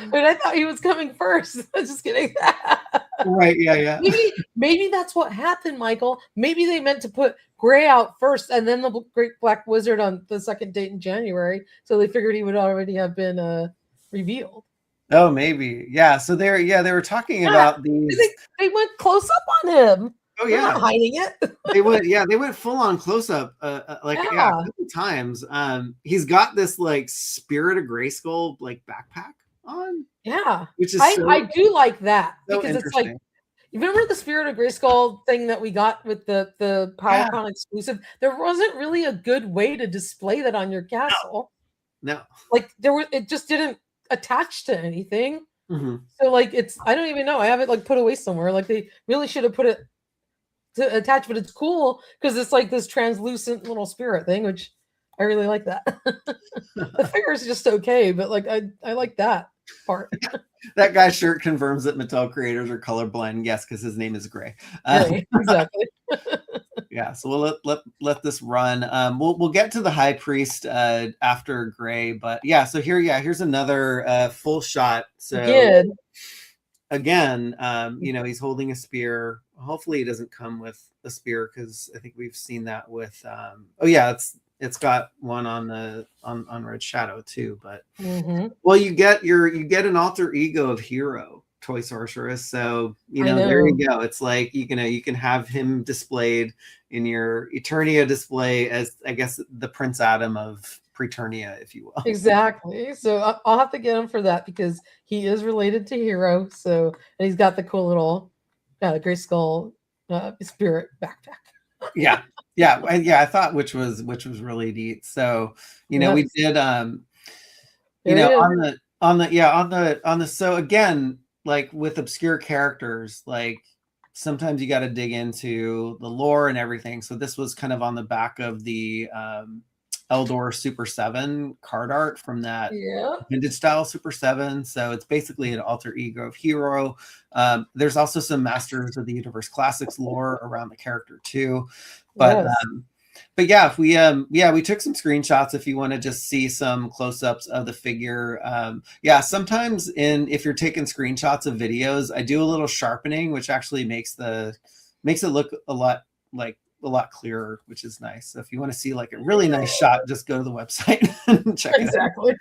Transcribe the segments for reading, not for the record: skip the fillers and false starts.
But I thought he was coming first. I'm just kidding. Right, yeah. Maybe that's what happened, Michael. Maybe they meant to put Gray out first and then the Great Black Wizard on the second date in January. So they figured he would already have been revealed. Oh, maybe. Yeah. So they were talking about these. They went close up on him. Oh, They're yeah. not hiding it. They went full on close up, a couple times. He's got this like Spirit of Grayskull like backpack on. Yeah, which is I do like that so because it's like, you remember the Spirit of Grayskull thing that we got with the PowerCon exclusive? There wasn't really a good way to display that on your castle. No. Like it just didn't attach to anything. Mm-hmm. So like I don't even know. I have it like put away somewhere. Like they really should have put it to attach, but it's cool because it's like this translucent little spirit thing, which I really like that. The figure is just okay, but like I like that part. That guy's shirt confirms that Mattel creators are colorblind. Yes, because his name is Gray. Exactly. Yeah, so we'll let this run. We'll get to the High Priest after Gray, but yeah. So here's another full shot. So again, he's holding a spear. Hopefully, he doesn't come with a spear because I think we've seen that with. It's got one on Red Shadow too, but well, you get an alter ego of Hero, Toy Sorceress. So there you go. It's like you can have him displayed in your Eternia display as, I guess, the Prince Adam of Preternia, if you will. Exactly. So I'll have to get him for that because he is related to Hero. So, and he's got the cool little Grayskull spirit backpack. Yeah. I thought which was really neat. So we did so again, like with obscure characters, like sometimes you got to dig into the lore and everything. So this was kind of on the back of the Eldor Super 7 card art from that vintage style Super 7. So it's basically an alter ego of Hero. There's also some Masters of the Universe Classics lore around the character too. But yeah, if we took some screenshots if you want to just see some close-ups of the figure. Sometimes if you're taking screenshots of videos, I do a little sharpening, which actually makes it look a lot clearer, which is nice. So if you want to see like a really nice shot, just go to the website and check it out.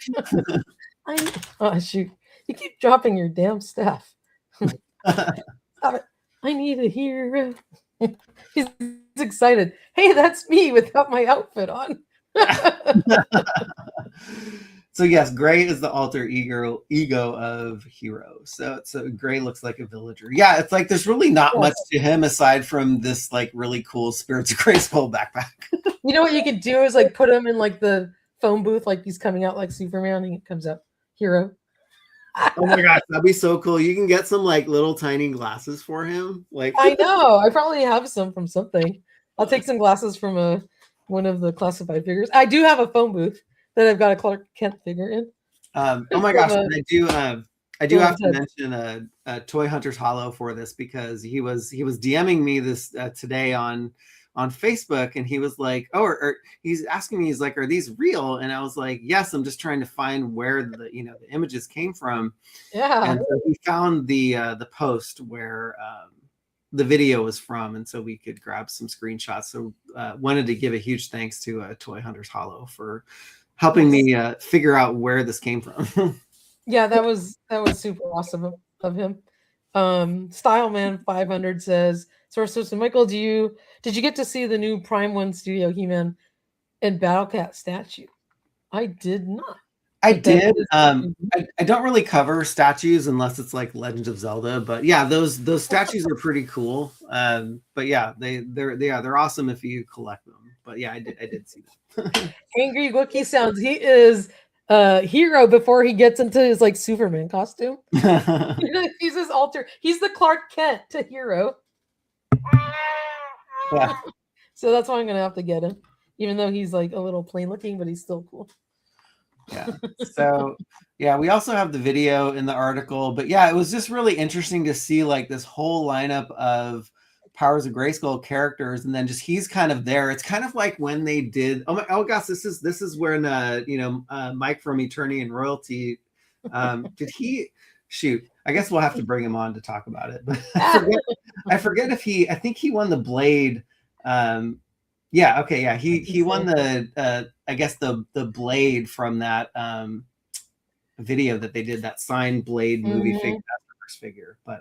Exactly. Oh shoot! You keep dropping your damn stuff. Stop it! I need a hero. He's excited. Hey, that's me without my outfit on. So yes, Gray is the alter ego of Hero. So Gray looks like a villager. Yeah, it's like there's really not much to him aside from this like really cool Spirits of Grayskull backpack. You know what you could do is like put him in like the phone booth, like he's coming out like Superman, and he comes out Hero. Oh my gosh, that'd be so cool. You can get some like little tiny glasses for him. Like I know. I probably have some from something. I'll take some glasses from one of the classified figures. I do have a phone booth that I've got a Clark Kent figure in. Oh my gosh, I do have to mention a Toy Hunters Hollow for this because he was DMing me this today on Facebook, and he was like, or he's asking me, he's like, are these real? And I was like, yes, I'm just trying to find where the images came from. Yeah. And so he found the post where the video was from, and so we could grab some screenshots. So wanted to give a huge thanks to Toy Hunters Hollow for helping me figure out where this came from. Yeah, that was super awesome of him. Styleman 500 says, so Michael, did you get to see the new Prime 1 Studio He-Man and Battle Cat statue? I did not. I did. I don't really cover statues unless it's like Legend of Zelda, but yeah, those statues are pretty cool. But yeah, they're awesome if you collect them. But yeah, I did see that. Angry Wookie sounds. He is Hero before he gets into his like Superman costume. He's his alter. He's the Clark Kent to Hero. Yeah. So that's why I'm gonna have to get him, even though he's like a little plain looking, but he's still cool. Yeah. So yeah, we also have the video in the article, but yeah, it was just really interesting to see like this whole lineup of Powers of Grayskull characters, and then just he's kind of there. It's kind of like when they did. Oh gosh, this is when Mike from Eternia and Royalty Did he shoot? I guess we'll have to bring him on to talk about it. But I forget if I think he won the Blade. Yeah, okay, yeah. He won the I guess the Blade from that video that they did, that signed Blade movie figure. But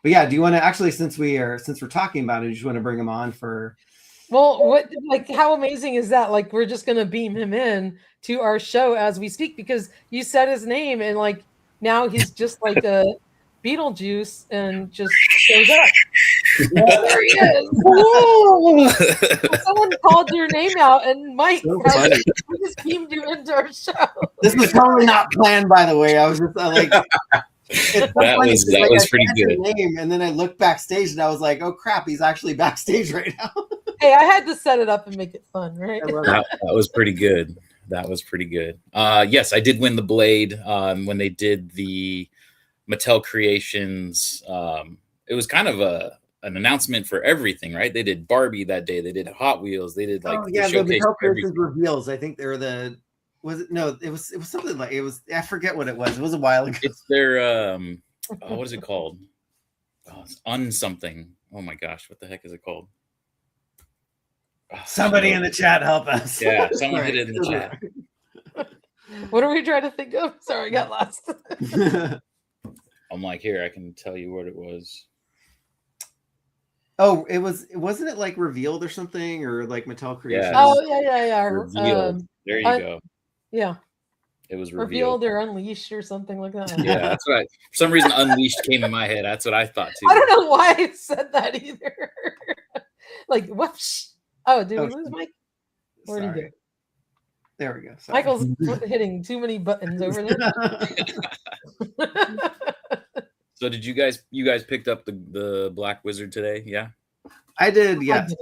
yeah, do you want to actually, since we're talking about it, you just want to bring him on for? Well, what, like, how amazing is that? Like, we're just gonna beam him in to our show as we speak, because you said his name, and like now he's just like a Beetlejuice and just shows up. There he is. Whoa! Someone called your name out, and Mike, So we just beamed you into our show. This was totally not planned, by the way. I was just like, that was pretty good. Name, and then I looked backstage, and I was like, oh crap, he's actually backstage right now. Hey, I had to set it up and make it fun, right? That was pretty good. That was pretty good. Yes, I did win the Blade when they did the Mattel Creations. It was kind of an announcement for everything, right? They did Barbie that day. They did Hot Wheels. They did like the Mattel Creations reveals. I think they were it was something like, it was, I forget what it was. It was a while ago. It's their what is it called? Oh, it's something. Oh my gosh, what the heck is it called? Somebody in the chat help us. Yeah, someone hit it in the chat. What are we trying to think of? Sorry, I got lost. I'm like, here, I can tell you what it was. Oh, wasn't it like revealed or something, or like Mattel Creations? Yeah. Oh yeah. Revealed. There you go. Yeah. It was revealed or unleashed or something like that. Yeah, that's right. For some reason, unleashed came in my head. That's what I thought too. I don't know why I said that either. Like, whoops. Oh, did we lose Mike? Where'd he go? There we go. Sorry. Michael's hitting too many buttons over there. So did you guys picked up the Black Wizard today? Yeah, I did. Yes.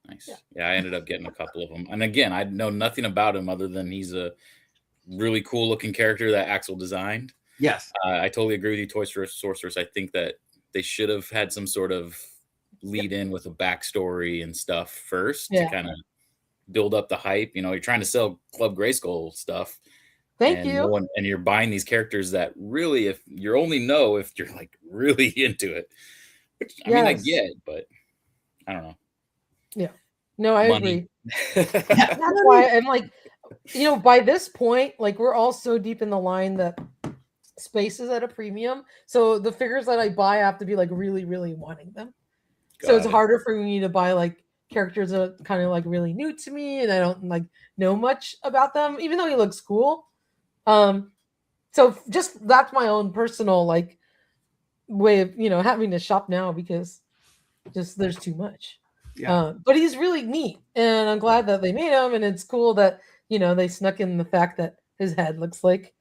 Nice. Yeah, I ended up getting a couple of them. And again, I know nothing about him other than he's a really cool looking character that Axel designed. Yes. I totally agree with you, Toy Sorceress. I think that they should have had some sort of lead in with a backstory and stuff first to kind of build up the hype. You know, you're trying to sell Club Grayskull stuff. Thank you. And you're buying these characters that really, if you only know if you're like really into it, which I mean, I get, but I don't know. Yeah. No, I agree. That's why I'm like, by this point, like, we're all so deep in the line that space is at a premium. So the figures that I buy have to be like really, really wanting them. So it's harder for me to buy like characters that are kind of like really new to me and I don't like know much about them, even though he looks cool. So just that's my own personal like way of having to shop now, because just there's too much. Yeah. But he's really neat, and I'm glad that they made him, and it's cool that they snuck in the fact that his head looks like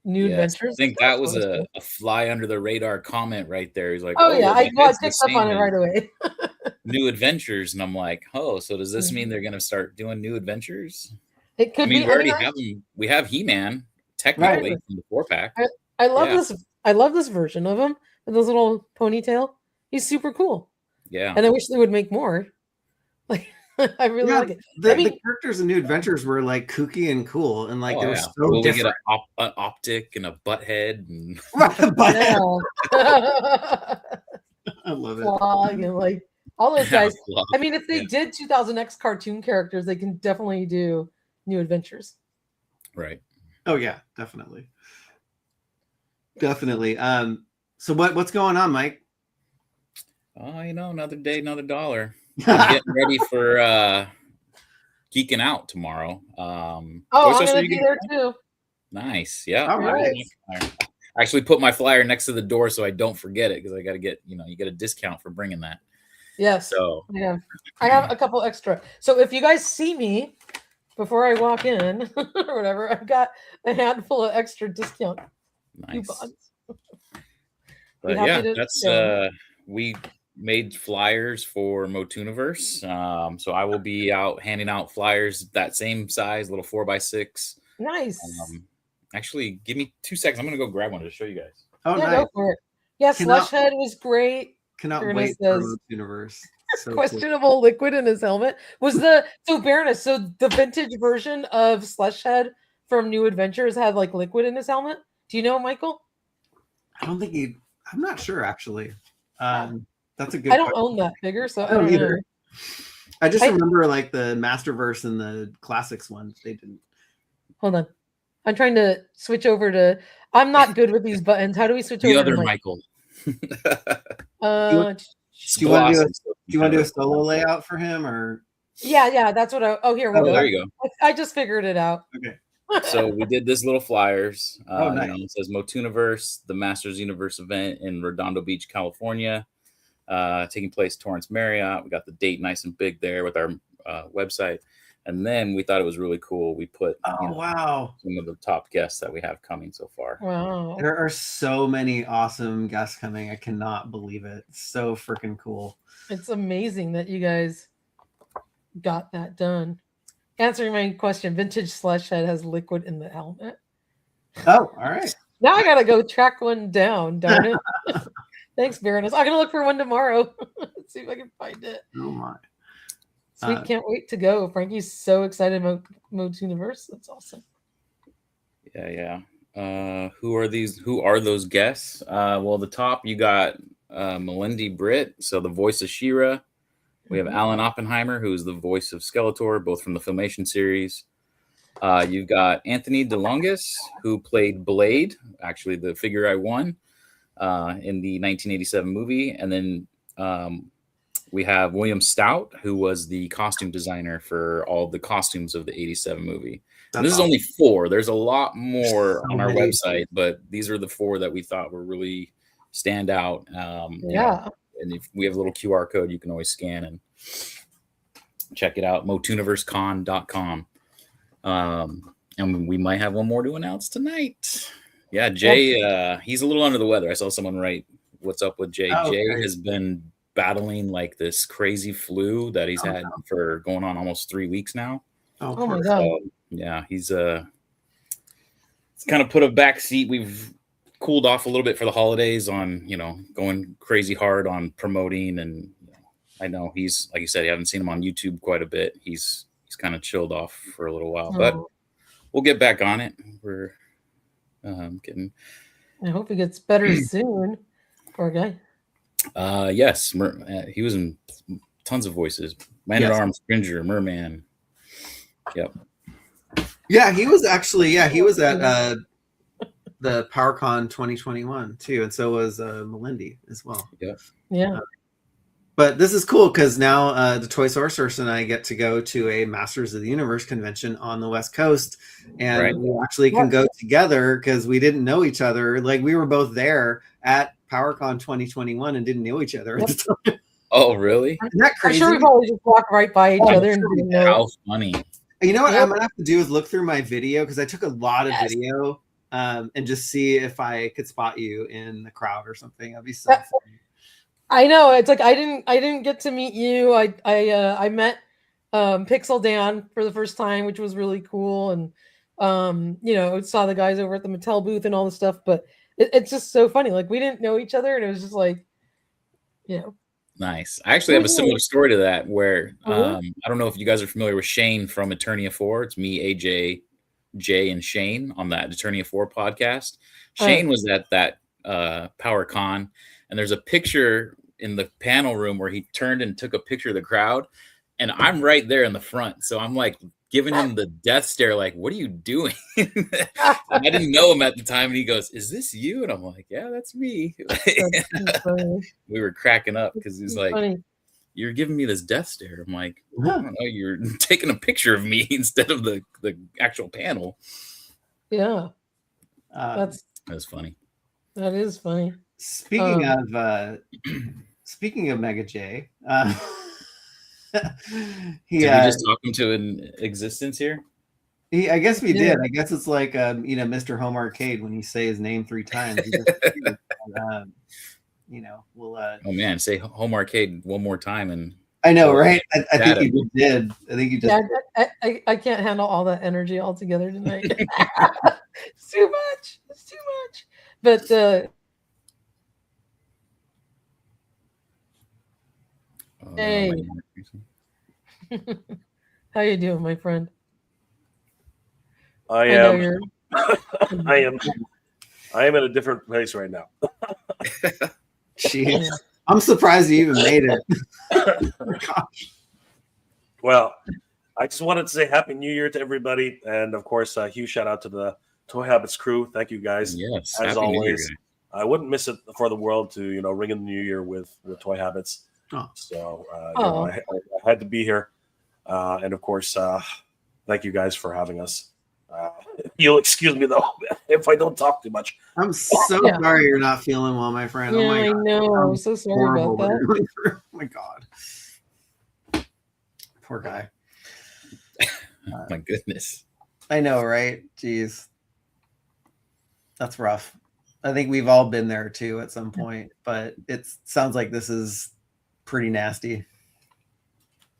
New Adventures. I think that was a fly under the radar comment right there. He's like, oh yeah, I picked up on it right away. New Adventures, and I'm like, oh, so does this mean they're gonna start doing New Adventures? It could be. We already have him. We have He-Man technically from the 4-pack. I love this. I love this version of him with his little ponytail. He's super cool. Yeah, and I wish they would make more. Like, I really like it. The characters in New Adventures were like kooky and cool, and like they were so different. We get an optic and a butt head, and I love it. Flog and like all those guys. I mean, if they did 2000X cartoon characters, they can definitely do New Adventures. Right. Oh yeah, definitely. So what's going on, Mike? Oh, another day, another dollar. I'm getting ready for geeking out tomorrow. I'm gonna be there too. Nice. Yeah. All right. I actually put my flyer next to the door so I don't forget it, because I got to get, you get a discount for bringing that. Yes. So I have a couple extra. So if you guys see me before I walk in or whatever, I've got a handful of extra discount coupons. But yeah, that's we made flyers for MOTUniverse. So I will be out handing out flyers that same size, little 4x6. Nice. Actually, give me 2 seconds. I'm gonna go grab one to show you guys. Oh, yeah, nice. Go for it. Yeah, Slushhead was great. Cannot wait for MOTUniverse. So questionable liquid in his helmet was the Baroness. So the vintage version of Slushhead from New Adventures had like liquid in his helmet? Do you know, Michael? I don't think he. I'm not sure actually. That's a good. I don't question. own that figure, so I don't don't either. know. I just I- remember like the Masterverse and the Classics one. They didn't. Hold on. I'm trying to switch over to. I'm not good with these buttons. How do we switch The over to other Mike? Michael. Uh, Do you want to do a, Gloss, do you want to do a solo layout for him or? yeah, that's what I. Oh, here we Oh, go. there you go. I just figured it out. Okay. So we did this little flyers. Oh, nice. It says MOTUniverse, the Masters Universe event in Redondo Beach, California, taking place Torrance Marriott. We got the date nice and big there with our website. And then we thought it was really cool. We put wow, some of the top guests that we have coming so far. Wow. There are so many awesome guests coming. I cannot believe it. It's so freaking cool. It's amazing that you guys got that done. Answering my question, vintage slush head has liquid in the helmet. Oh, all right. Now I gotta go track one down, darn it. Thanks, Baroness. I'm gonna look for one tomorrow. Let's see if I can find it. Oh my. Sweet, can't wait to go. Frankie's so excited about MOTUniverse. That's awesome. Yeah. Who are those guests? Well, the top you got Melindy Britt, so the voice of She-Ra. We have Alan Oppenheimer, who's the voice of Skeletor, both from the Filmation series. You've got Anthony DeLongis, who played Blade, actually the figure I won in the 1987 movie. And then we have William Stout, who was the costume designer for all the costumes of the 87 movie. And this is only 4. There's a lot more on our website, but these are the 4 that we thought were really stand out. And if we have a little QR code, you can always scan and check it out, MOTUniversecon.com. And we might have one more to announce tonight. Yeah, Jay, he's a little under the weather. I saw someone write, "What's up with Jay?" Jay has been battling like this crazy flu that he's had for going on almost 3 weeks now. Oh my God. Yeah, he's kind of put a back seat. We've cooled off a little bit for the holidays on, going crazy hard on promoting. And I know he's, like you said, you haven't seen him on YouTube quite a bit. He's kind of chilled off for a little while, but we'll get back on it. We're getting. I hope he gets better soon. Poor guy. Yes, he was in tons of voices. Man at Arms, Cringer, Merman. Yep. Yeah, he was actually. Yeah, he was at the PowerCon 2021 too, and so was Melindy as well. Yeah. But this is cool because now the Toy Sorceress and I get to go to a Masters of the Universe convention on the West Coast, and we actually can go together because we didn't know each other. Like we were both there at PowerCon 2021 and didn't know each other at the time. Oh, really? Isn't that crazy? I'm sure we probably just walked right by each other and didn't know. How funny. You know what I'm gonna have to do is look through my video because I took a lot of video and just see if I could spot you in the crowd or something. That'd be so funny. I know, it's like I didn't get to meet you. I met Pixel Dan for the first time, which was really cool, and saw the guys over at the Mattel booth and all the stuff. But it's just so funny. Like we didn't know each other, and it was just like, Nice. I actually have a similar story to that where I don't know if you guys are familiar with Shane from Eternia 4. It's me, AJ, Jay, and Shane on that Eternia 4 podcast. Shane was at that PowerCon, and there's a picture in the panel room where he turned and took a picture of the crowd, and I'm right there in the front. So I'm like giving him the death stare, like, what are you doing? I didn't know him at the time, and he goes, "Is this you?" And I'm like, "Yeah, that's me." We were cracking up because he's like, funny. "You're giving me this death stare." I'm like, "I don't know, you're taking a picture of me instead of the actual panel." Yeah. That's funny. That is funny. Speaking of Mega J, did we just talk him to an existence here? I guess we did. I guess it's like Mr. Home Arcade when you say his name 3 times. We'll oh man, say Home Arcade one more time and I know, right? I think you did. I think you just I can't handle all that energy all together tonight. It's too much. It's too much. But hey. How you doing, my friend? I I know am. you're. I am in a different place right now. Jeez. I'm surprised you even made it. Oh, gosh. Well, I just wanted to say Happy New Year to everybody, and of course, a huge shout out to the Toy Habits crew. Thank you guys. Yes. As Happy New Year, always, guys. I wouldn't miss it for the world to ring in the new year with Toy Habits. Oh. So Oh. I had to be here, and of course, thank you guys for having us. You'll excuse me though if I don't talk too much. I'm so Yeah. sorry you're not feeling well, my friend. Yeah, Oh my I God. know. I'm Sounds so sorry horrible about what you're that. going through. Oh my God. Poor guy. My goodness. I know, right? Jeez. That's rough. I think we've all been there too at some point, but it sounds like this is pretty nasty.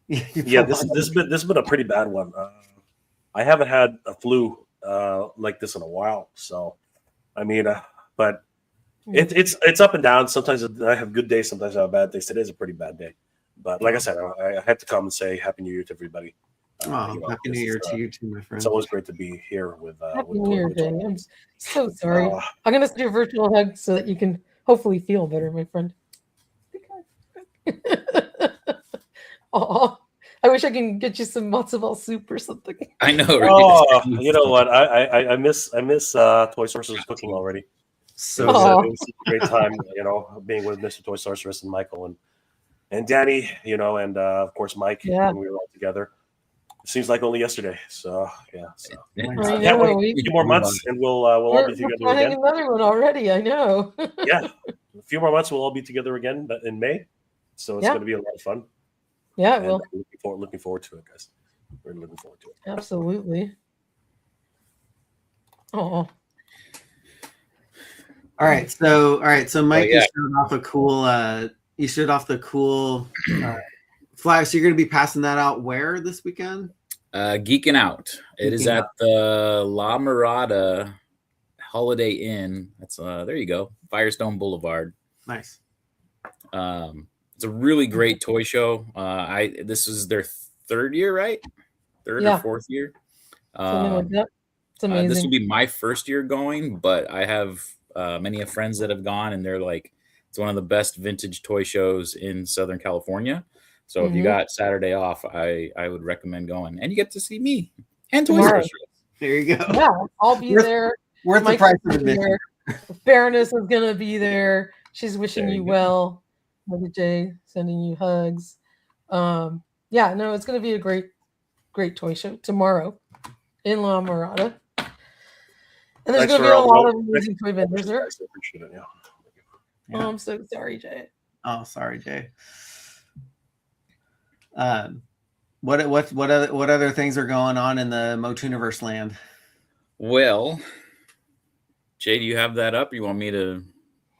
Yeah, this has been a pretty bad one. I haven't had a flu like this in a while, so I mean, but it's up and down. Sometimes I have good days, sometimes I have bad days. Today's a pretty bad day, but like I said, I had to come and say Happy New Year to everybody. Happy New Year to you too, my friend. It's always great to be here with. Happy New Year, Jay. I'm so sorry. I'm gonna send you a virtual hug so that you can hopefully feel better, my friend. Oh, I wish I can get you some matzo ball soup or something. I know, right? Oh, you know what? I miss Toy Sorcerer's cooking already. So It Oh. was a great time, being with Mr. Toy Sorceress and Michael and Danny, and of course Mike Yeah. when we were all together. It seems like only yesterday. So yeah. So Yeah. I can't know. wait a few more months and we'll all We're be together planning again. another one already. I know. Yeah, a few more months we'll all be together again in May. So it's Yeah. going to be a lot of fun. Yeah, And well, looking forward to it, guys. We're looking forward to it. absolutely. Oh, All right, so Mike, yeah. you showed off the cool flyer. So you're going to be passing that out where this weekend? Geeking Out. It is Geeking at the La Mirada Holiday Inn. That's there you go, Firestone Boulevard. Nice. It's a really great toy show. This is their third year, right? Third Yeah. or fourth year. something like that. It's amazing. This will be my first year going, but I have many friends that have gone, and they're like, it's one of the best vintage toy shows in Southern California. So if you got Saturday off, I would recommend going, and you get to see me and Toy Tomorrow. Sorceress. There you go. Yeah, I'll be there. Worth the Mike price will of be admission. there. Fairness is gonna be there. She's wishing There you you go. well. Look at Jay sending you hugs. Yeah, no, it's gonna be a great toy show tomorrow in La Mirada. And there's Thanks gonna be for a all the lot of help. amazing toy vendors there. Guys, I appreciate it. Yeah. Yeah. Oh, I'm so sorry, Jay. Oh, sorry, Jay. What other things are going on in the MOTUniverse land? Well, Jay, do you have that up? You want me to?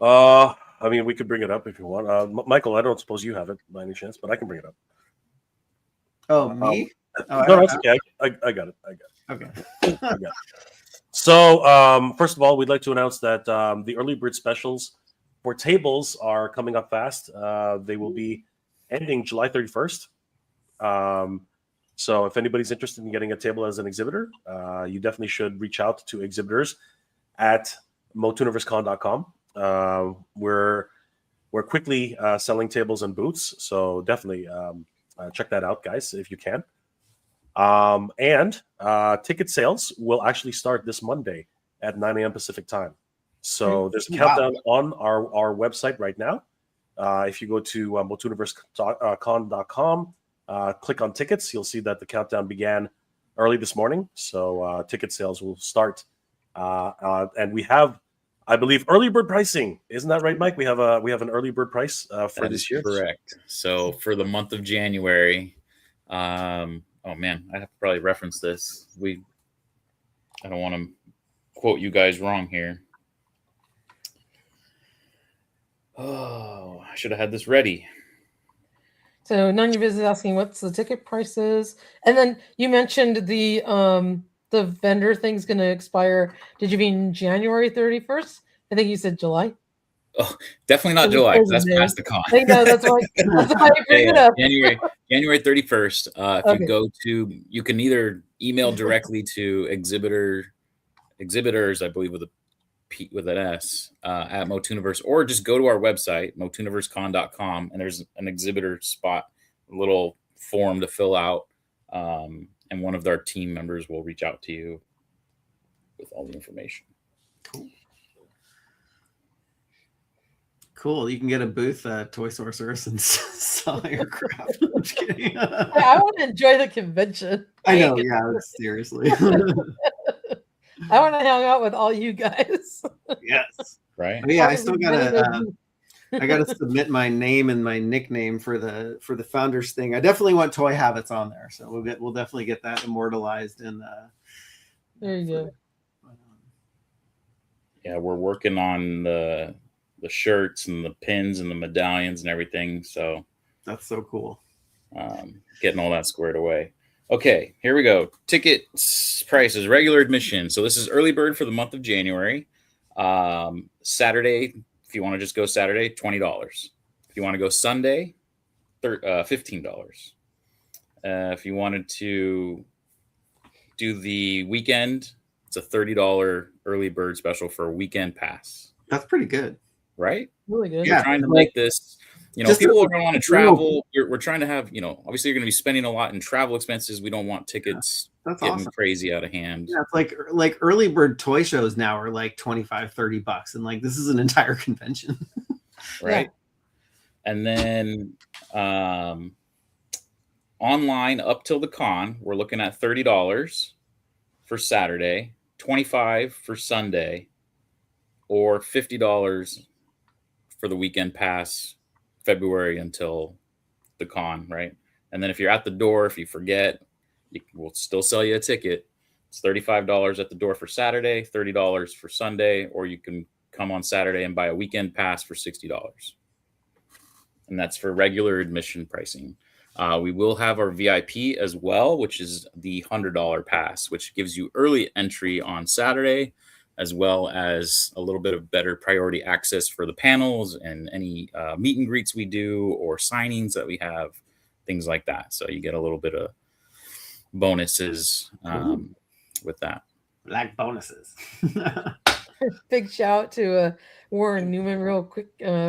I mean, we could bring it up if you want. Michael, I don't suppose you have it by any chance, but I can bring it up. Oh, me? Oh, No, that's okay. I got it. Okay. I got it. So, first of all, we'd like to announce that the early bird specials for tables are coming up fast. They will be ending July 31st. So if anybody's interested in getting a table as an exhibitor, you definitely should reach out to exhibitors at MOTUniverseCon.com. We're quickly selling tables and booths, so definitely check that out, guys, if you can. And ticket sales will actually start this Monday at 9 a.m. Pacific time. So there's a countdown on our website right now. If you go to MOTUniverseCon.com, click on tickets, you'll see that the countdown began early this morning. So ticket sales will start. And we have, I believe, early bird pricing. Isn't that right, Mike? We have an early bird price for this year. Correct. So for the month of January, oh man, I have to probably reference this. I don't want to quote you guys wrong here. Oh, I should have had this ready. So none of you is asking what's the ticket prices, and then you mentioned the vendor thing's going to expire. Did you mean January 31st? I think you said July. Oh, definitely not It's a July, 'cause closing that's day. past the con. I know that's why I bring it Yeah, up. January 31st. If Okay. you go to, you can either email directly to exhibitors, I believe with a P with an S, at MOTUniverse, or just go to our website, MOTUniversecon.com, and there's an exhibitor spot, a little form to fill out, and one of our team members will reach out to you with all the information. Cool. You can get a booth at Toy Sorceress and sell your crap. I'm just kidding. I want to enjoy the convention. I know. Yeah. Seriously. I want to hang out with all you guys. Yes. Right? But yeah, I still gotta. I gotta submit my name and my nickname for the founders thing. I definitely want Toy Habits on there, so we'll definitely get that immortalized in. There you go. Yeah, we're working on the shirts and the pins and the medallions and everything. So that's so cool. Getting all that squared away. Okay, here we go. Tickets prices, regular admission. So this is early bird for the month of January. Saturday, if you want to just go Saturday, $20. If you want to go Sunday, $15. If you wanted to do the weekend, it's a $30 early bird special for a weekend pass. That's pretty good. Right? Really good. We're trying to make this, people are going to want to travel. We're trying to have, obviously you're going to be spending a lot in travel expenses. We don't want tickets getting crazy out of hand. Yeah, it's like early bird toy shows now are like $25-$30, and like this is an entire convention. Right. Yeah. And then online up till the con, we're looking at $30 for Saturday, $25 for Sunday, or $50 for the weekend pass, February until the con, right? And then if you're at the door, if you forget, we'll still sell you a ticket. It's $35 at the door for Saturday, $30 for Sunday, or you can come on Saturday and buy a weekend pass for $60. And that's for regular admission pricing. We will have our VIP as well, which is the $100 pass, which gives you early entry on Saturday, as well as a little bit of better priority access for the panels and any meet and greets we do or signings that we have, things like that. So you get a little bit of bonuses with that. Like bonuses. Big shout out to Warren Newman real quick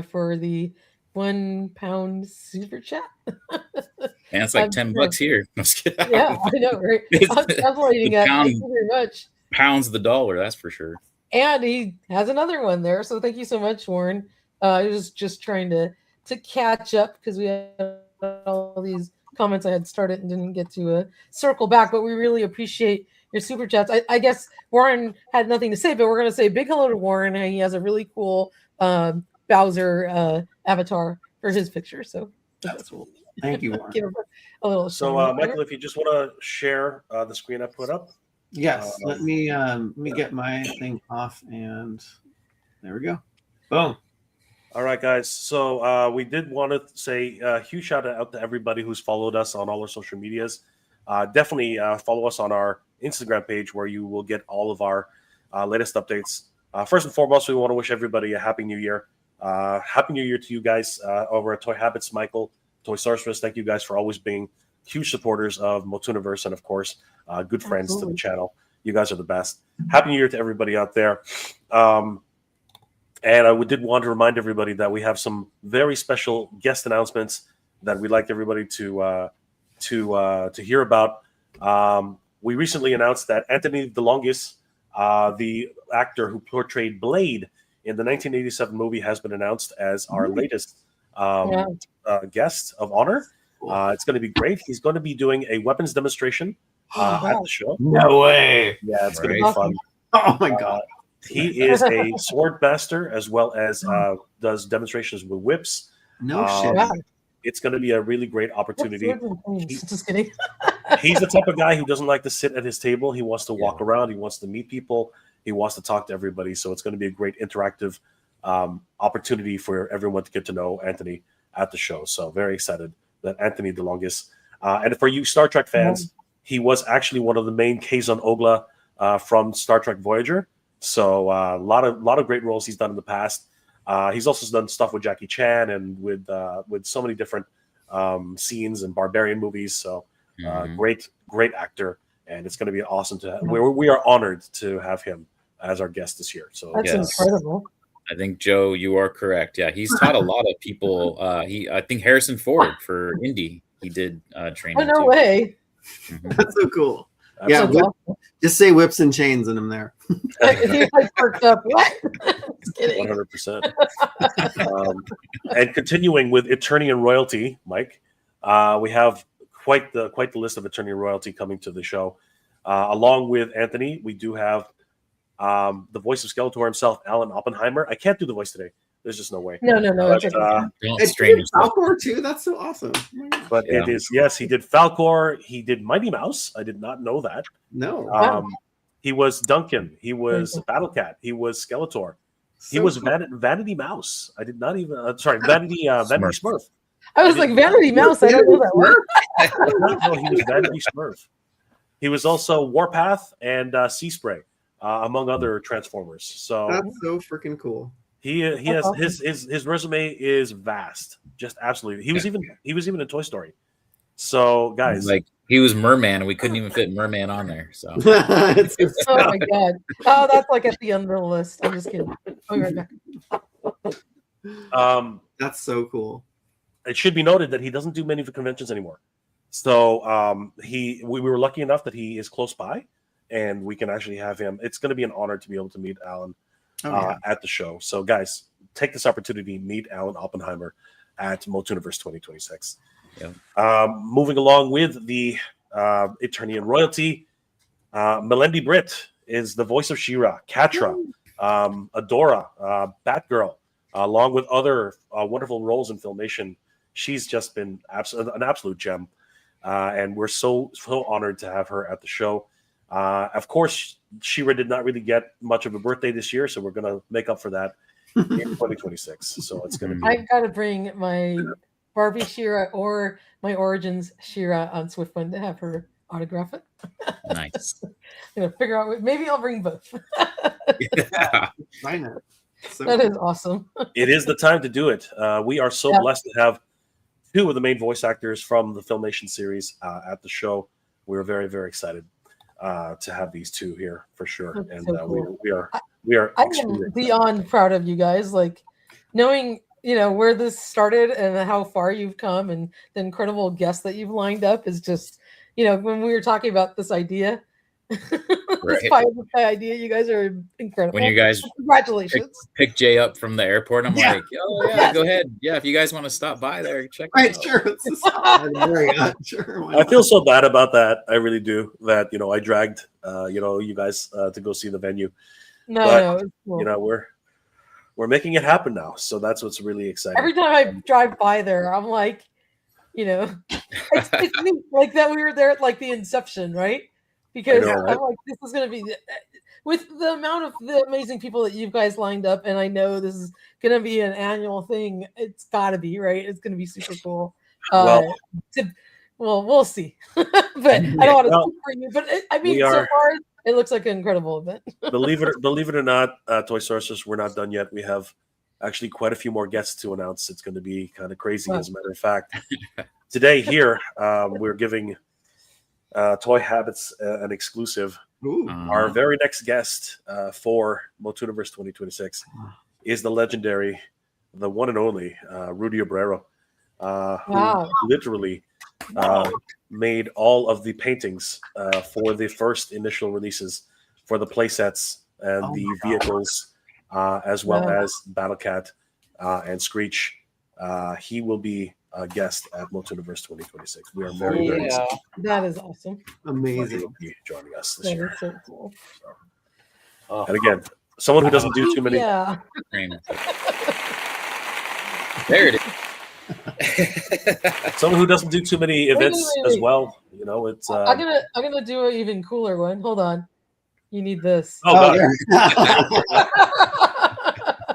for the £1 super chat. And it's like $10 here. Yeah, I know, right? I'm calculating it. Thank you very much. Pounds the dollar, that's for sure. And he has another one there. So thank you so much, Warren. I was just trying to catch up because we had all these comments I had started and didn't get to circle back, but we really appreciate your super chats. I guess Warren had nothing to say, but we're going to say big hello to Warren. And he has a really cool Bowser avatar for his picture. So that's cool. Thank you, Warren. Give him a little so, Michael, if you just want to share the screen I put up. Yes, let me get my thing off, and there we go. Boom. All right, guys. So we did want to say a huge shout out to everybody who's followed us on all our social medias. Definitely follow us on our Instagram page where you will get all of our latest updates. First and foremost, we want to wish everybody a Happy New Year. Happy New Year to you guys over at Toy Habits, Michael, Toy Sorceress. Thank you guys for always being huge supporters of MOTUniverse and, of course, good friends to the channel. You guys are the best. Happy New Year to everybody out there. And we did want to remind everybody that we have some very special guest announcements that we'd like everybody to hear about. We recently announced that Anthony DeLongis, the actor who portrayed Blade in the 1987 movie, has been announced as our latest guest of honor. It's going to be great. He's going to be doing a weapons demonstration at the show. No way. Yeah, it's going to be fun. Oh my God. He is a sword master as well as does demonstrations with whips. No shit. It's going to be a really great opportunity. Just kidding. He's the type of guy who doesn't like to sit at his table. He wants to walk around. He wants to meet people. He wants to talk to everybody. So it's going to be a great interactive opportunity for everyone to get to know Anthony at the show. So very excited that Anthony DeLongis. And for you Star Trek fans, he was actually one of the main Kazon Ogla from Star Trek Voyager. So a lot of great roles he's done in the past. He's also done stuff with Jackie Chan and with so many different scenes and barbarian movies. So great actor, and it's going to be awesome to. We are honored to have him as our guest this year. So That's incredible. I think, Joe, you are correct. Yeah, he's taught a lot of people. I think Harrison Ford for Indy, he did training. Oh, no too. way. That's so cool. Absolutely. Yeah, just say whips and chains in him there. He like perked up. What? Just kidding. 100%. And continuing with Attorney and Royalty, Mike, we have quite the list of Attorney and Royalty coming to the show. Along with Anthony, we do have the voice of Skeletor himself, Alan Oppenheimer. I can't do the voice today. There's just no way. No. But, It's Falcor too. That's so awesome. but it is, yes, he did Falcor. He did Mighty Mouse. I did not know that. No. He was Duncan. He was Battle Cat. He was Skeletor. He was Vanity Mouse. I did not even. Vanity Smurf. I was like, Vanity Mouse. I don't know that one. I did not know he was Vanity Smurf. He was also Warpath and Sea Spray, among other Transformers. So that's so freaking cool. He has his resume is vast, just absolutely. He was even in Toy Story. So guys, like he was Merman, and we couldn't even fit Merman on there. So oh my god! Oh, that's like at the end of the list. I'm just kidding. I'll be right back. That's so cool. It should be noted that he doesn't do many of the conventions anymore. So we were lucky enough that he is close by, and we can actually have him. It's going to be an honor to be able to meet Alan. At the show. So guys, take this opportunity to meet Alan Oppenheimer at MOTUniverse 2026. Moving along with the Attorney and Royalty, Melendi Britt is the voice of She-Ra, Catra, Adora, Batgirl, along with other wonderful roles in Filmation. She's just been an absolute gem, and we're so honored to have her at the show. Of course, She-Ra did not really get much of a birthday this year, so we're going to make up for that in 2026. So it's going to be. I've got to bring my Barbie She-Ra or my Origins She-Ra on SwiftFun to have her autograph it. Nice. I'm going to figure out. Maybe I'll bring both. Yeah. Why not? That is awesome. It is the time to do it. We are so blessed to have two of the main voice actors from the Filmation series at the show. We're very, very excited to have these two here for sure. That's And so cool. we are I am beyond proud of you guys. Like knowing, where this started and how far you've come and the incredible guests that you've lined up is just, when we were talking about this idea, this pie idea, you guys are incredible. When you guys congratulations. Pick Jay up from the airport, I'm like, oh yeah, go ahead. Yeah, if you guys want to stop by there, check it out. Sure. I feel so bad about that. I really do. That I dragged you guys to go see the venue. No, it's cool. We're making it happen now. So that's what's really exciting. Every time I drive by there, I'm like, it's neat. Like that we were there at like the inception, right? Because I'm like, this is going to be with the amount of the amazing people that you guys lined up, and I know this is going to be an annual thing. It's got to be, right? It's going to be super cool. We'll see. But I don't want to speak for you. But so far, it looks like an incredible event. believe it or not, Toy Sorcerers, we're not done yet. We have actually quite a few more guests to announce. It's going to be kind of crazy, as a matter of fact. Today here, we're giving Toy Habits an exclusive. Our very next guest for MOTUniverse 2026 is the legendary, the one and only Rudy Obrero, who literally made all of the paintings for the first initial releases for the play sets and the vehicles, as well as Battle Cat and Screech. He will be a guest at MOTUniverse 2026. We are very, very excited. That is awesome. Amazing. He'll be joining us this year. That is so cool. And again, someone who doesn't do too many. Yeah. There it is. Someone who doesn't do too many events as well. It's. I'm gonna do an even cooler one. Hold on. You need this. Oh, God.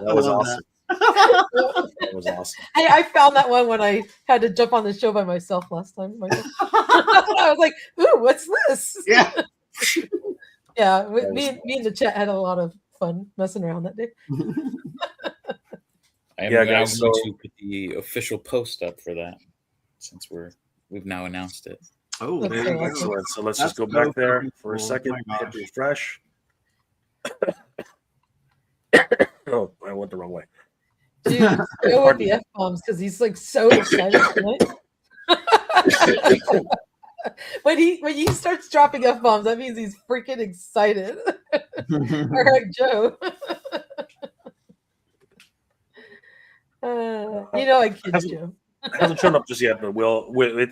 That was awesome. That was awesome. I found that one when I had to jump on the show by myself last time. I was like, "Ooh, what's this?" Yeah. Yeah. Me and the chat had a lot of fun messing around that day. I'm Yeah, going guys, to so- put the official post up for that since we've now announced it. Oh, That's there so you go. awesome. Excellent. So let's That's just go so back there freaking for a cool. second. Oh my Hit gosh. refresh. Oh, I went the wrong way. Dude, go with Pardon the me. F-bombs because he's like so excited tonight. when he starts dropping F-bombs, that means he's freaking excited. All right, Joe. I kid Hasn't- Joe. Hasn't shown up just yet, but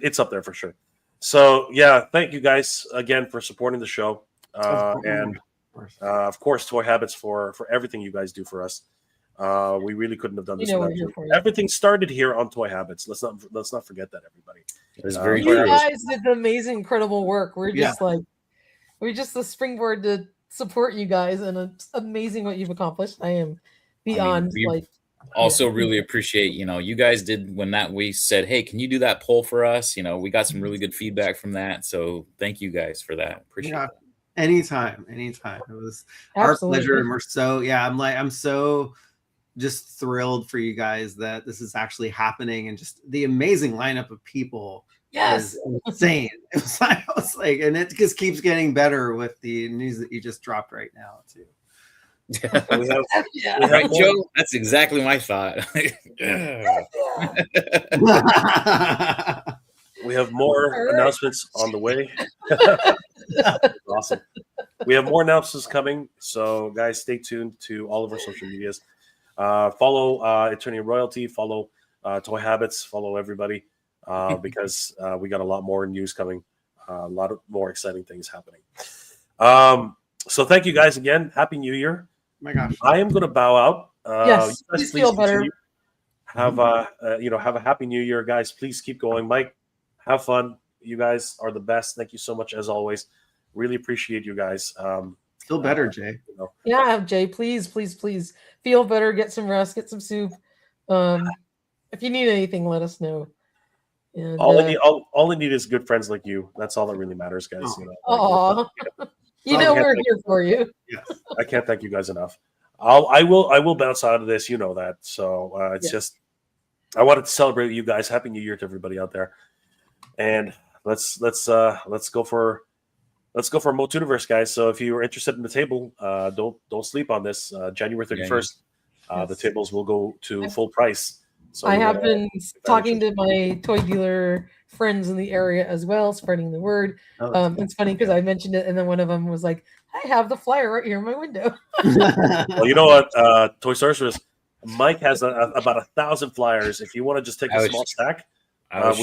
it's up there for sure. So yeah, thank you guys again for supporting the show, and of course, Toy Habits for everything you guys do for us. We really couldn't have done this we're without here you. for you. Everything started here on Toy Habits. Let's not forget that, everybody. It's very You true. guys did the amazing, incredible work. We're Yeah. just we're just the springboard to support you guys, and it's amazing what you've accomplished. I am beyond we also really appreciate, you guys did when we said, hey, can you do that poll for us? We got some really good feedback from that. So thank you guys for that. Appreciate that. Anytime. It was Absolutely. our pleasure. And we're so, I'm so just thrilled for you guys that this is actually happening, and just the amazing lineup of people. Yes. Is insane. I was like, and it just keeps getting better with the news that you just dropped right now too. We have Right, Joe? That's exactly my thought. We have more All right. announcements on the way. Awesome. We have more announcements coming. So, guys, stay tuned to all of our social medias. Follow Eternity Royalty. Follow Toy Habits. Follow everybody because we got a lot more news coming. A lot of more exciting things happening. So, thank you guys again. Happy New Year. My gosh. I am going to bow out. Yes, You guys please feel better. continue. Have a happy New Year, guys. Please keep going. Mike, have fun. You guys are the best. Thank you so much as always. Really appreciate you guys. Feel better, Jay. Yeah, Jay, please feel better. Get some rest. Get some soup. If you need anything, let us know. And, all I need is good friends like you. That's all that really matters, guys. we're here for you. Yes. I can't thank you guys enough. I will bounce out of this. You know that. So it's just I wanted to celebrate with you guys. Happy New Year to everybody out there. And let's go for MOTUniverse, guys. So if you are interested in the table, don't sleep on this. January 31st, the tables will go to full price. So I have been talking to my toy dealer friends in the area as well, spreading the word. It's funny because I mentioned it, and then one of them was like, "I have the flyer right here in my window." Well, you know what, Toy Sorceress, Mike has about 1,000 flyers. If you want to just take a small stack. I'm gonna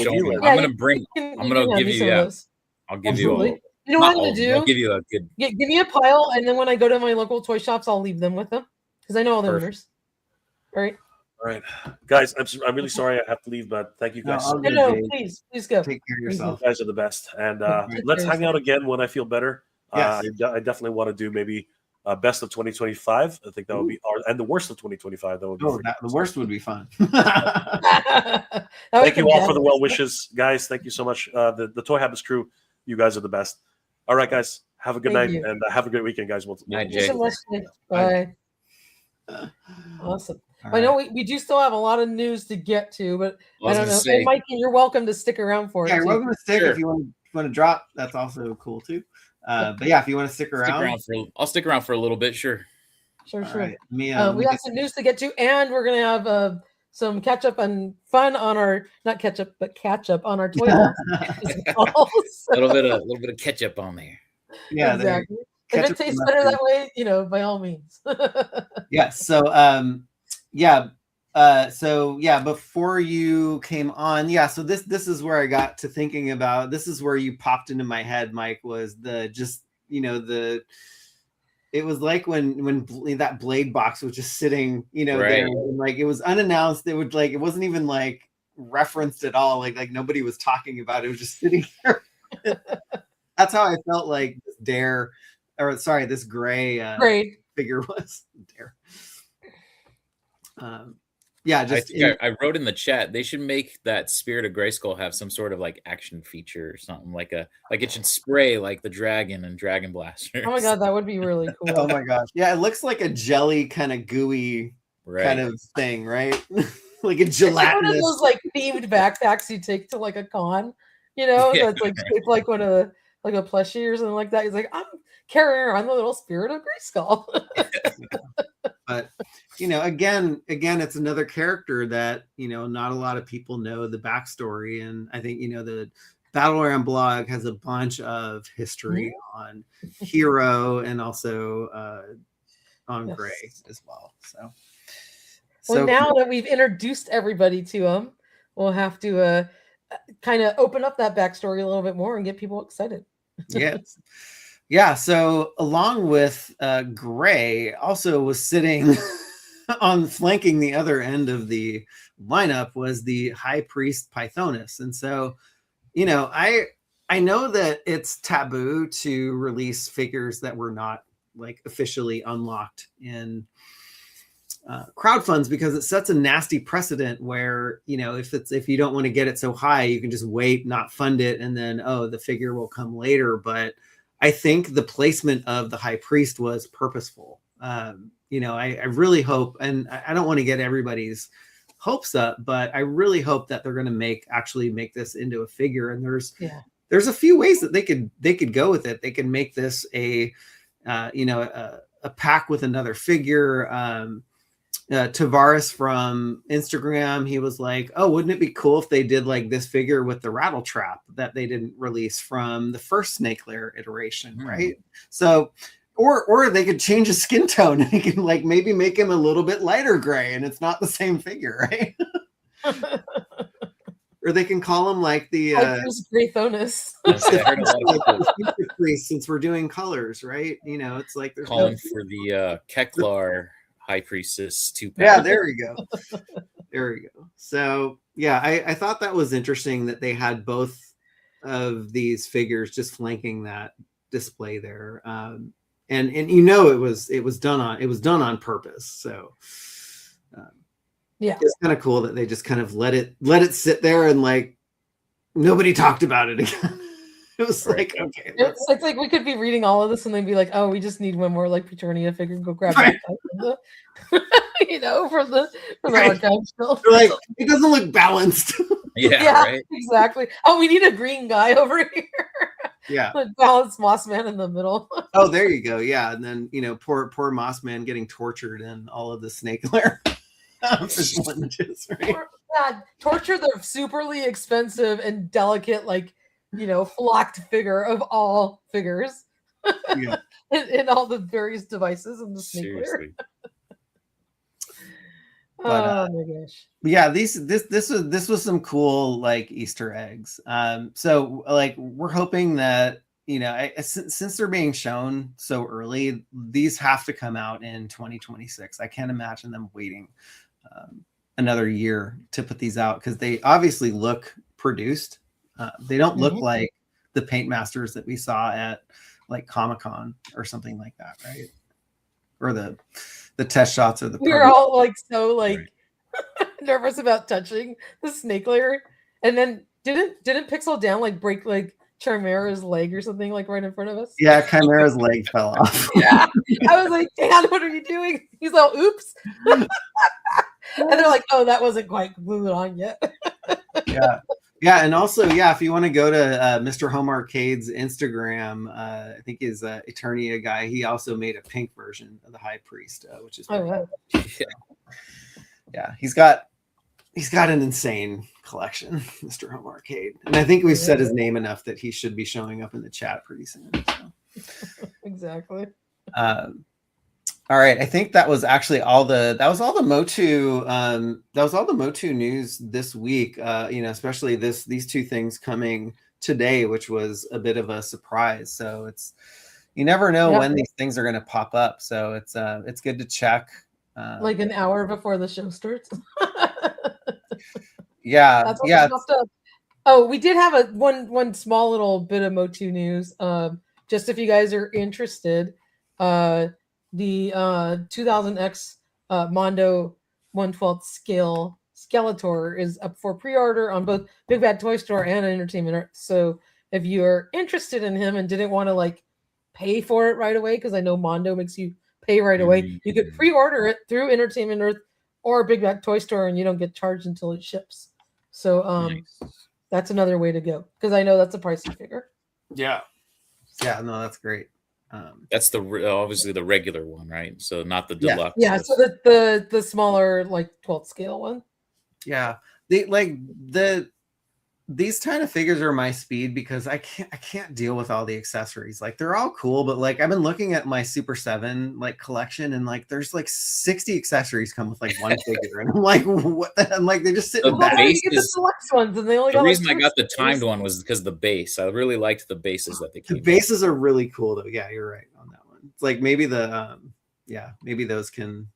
give you those. I'll give you all. You know what I'm gonna do? I'll give you a good. Give me a pile, and then when I go to my local toy shops, I'll leave them with them because I know all the owners. All right, guys. I'm really sorry I have to leave, but thank you guys. No, please go. Take care of yourself. You guys are the best, and let's hang out again when I feel better. Yes. I definitely want to do maybe best of 2025. I think that would be, and the worst of 2025. That would be. The worst would be fun. Thank you all for the well wishes, guys. Thank you so much. The Toy Habits crew, you guys are the best. All right, guys. Have a good night and have a great weekend, guys. Night, Thank you so much. Bye. Awesome. I know we do still have a lot of news to get to, but I don't know. And Mikey, you're welcome to stick around for it. Yeah, you're welcome to stick if you want to drop. That's also cool too. But yeah, if you want to stick around, I'll stick around for a little bit. Sure. Right. We have some news to get to, and we're gonna have some catch up and fun on our catch up on our toy. A little bit of catch up on there. Yeah, exactly. If it tastes better that way, by all means. Yeah. So before you came on, so this is where I got to thinking about, this is where you popped into my head, Mike, was it was like when that blade box was just sitting, there, and like it was unannounced. It would it wasn't even like referenced at all. Like nobody was talking about it. It was just sitting there. That's how I felt like this gray figure was. Dare. I wrote in the chat they should make that Spirit of Grayskull have some sort of like action feature or something, like it should spray like the dragon and Dragon Blaster. Oh my god, that would be really cool. Oh my gosh, yeah, it looks like a jelly kind of gooey kind of thing, right? Like a It's like one of gelatinous. those like themed backpacks you take to like a con, you know, Yeah, that's like shaped like one of the, like a plushie or something like that. He's like, I'm carrying around the little spirit of Grayskull. But again, it's another character that not a lot of people know the backstory, and I think the Battleground blog has a bunch of history on Hero and also on Yes. Gray as well. So Now that we've introduced everybody to him, we'll have to kind of open up that backstory a little bit more and get people excited. Yes. Yeah. So along with Gray, also was sitting on flanking the other end of the lineup was the High Priest Pythonus. And so, I know that it's taboo to release figures that were not like officially unlocked in crowdfunds, because it sets a nasty precedent where if you don't want to get it so high, you can just wait, not fund it, and then the figure will come later. But I think the placement of the High Priest was purposeful. I really hope, and I don't want to get everybody's hopes up, but I really hope that they're going to actually make this into a figure. And there's a few ways that they could go with it. They can make this a pack with another figure. Tavares from Instagram, he was like, oh, wouldn't it be cool if they did like this figure with the rattle trap that they didn't release from the first Snake Lair iteration, right? So or they could change his skin tone and he can like maybe make him a little bit lighter gray and it's not the same figure, right? Or they can call him like the Grathonus. Since we're doing colors, right? It's like there's calling for the Keklar High Priestess 2-pack. Yeah, there we go. There we go. So yeah, I thought that was interesting that they had both of these figures just flanking that display there. And it was done on purpose. So it's kind of cool that they just kind of let it sit there and like nobody talked about it again. It was like, okay. It's like we could be reading all of this and they'd be like, oh, we just need one more like Paternia figure. Go grab that from the archive still. They're like, it doesn't look balanced. Yeah, right? Exactly. Oh, we need a green guy over here. Yeah. Like balanced Moss Man in the middle. Oh, there you go. Yeah. And then, poor Moss Man getting tortured in all of the Snake Lair lunges, right? Torture the superly expensive and delicate, like, flocked figure of all figures. Yeah. in all the various devices in the Snake Lair. But, oh my gosh. Yeah, this was some cool like Easter eggs. So like we're hoping that since they're being shown so early, these have to come out in 2026. I can't imagine them waiting another year to put these out because they obviously look produced. They don't look like the paint masters that we saw at like Comic-Con or something like that, right? Or the test shots of the. We were all like so like nervous about touching the Snake Lair, and then didn't Pixel Down like break like Chimera's leg or something like right in front of us? Yeah, Chimera's leg fell off. Yeah, I was like, Dan, what are you doing? He's all, oops. And they're like, oh, that wasn't quite glued on yet. Yeah, and also, if you want to go to Mr. Home Arcade's Instagram, I think he's Eternia guy. He also made a pink version of the High Priest, which is wow. Yeah, he's got an insane collection, Mr. Home Arcade, and I think we've said his name enough that he should be showing up in the chat pretty soon. So. Exactly. All right, I think that was actually all the Motu news this week. Especially these two things coming today, which was a bit of a surprise. So you never know when these things are going to pop up. So it's good to check. Like an hour before the show starts. Yeah. Oh, we did have one small little bit of Motu news. Just if you guys are interested, the 2000X Mondo 1/12 scale Skeletor is up for pre-order on both Big Bad Toy Store and Entertainment Earth. So if you're interested in him and didn't want to like pay for it right away, because I know Mondo makes you pay right away, you could pre-order it through Entertainment Earth or a big back toy store, and you don't get charged until it ships. So Nice. that's another way to go, because I know that's a pricey figure. Yeah. Yeah. No, that's great. That's obviously the regular one, right? So not the Yeah. deluxe. Yeah, so the smaller, like 12th scale one. Yeah. These kind of figures are my speed because I can't deal with all the accessories. Like they're all cool, but like I've been looking at my Super 7 like collection, and like there's like 60 accessories come with like one figure, and I'm like, what the hell? I'm like, they just sit in the The Well, back. how do base you get the is- deluxe ones, and they only The got reason like I 2 got the stickers? timed one was because the base. I really liked the bases that they The came. bases are really cool though. Yeah, you're right on that one. It's like maybe maybe those can,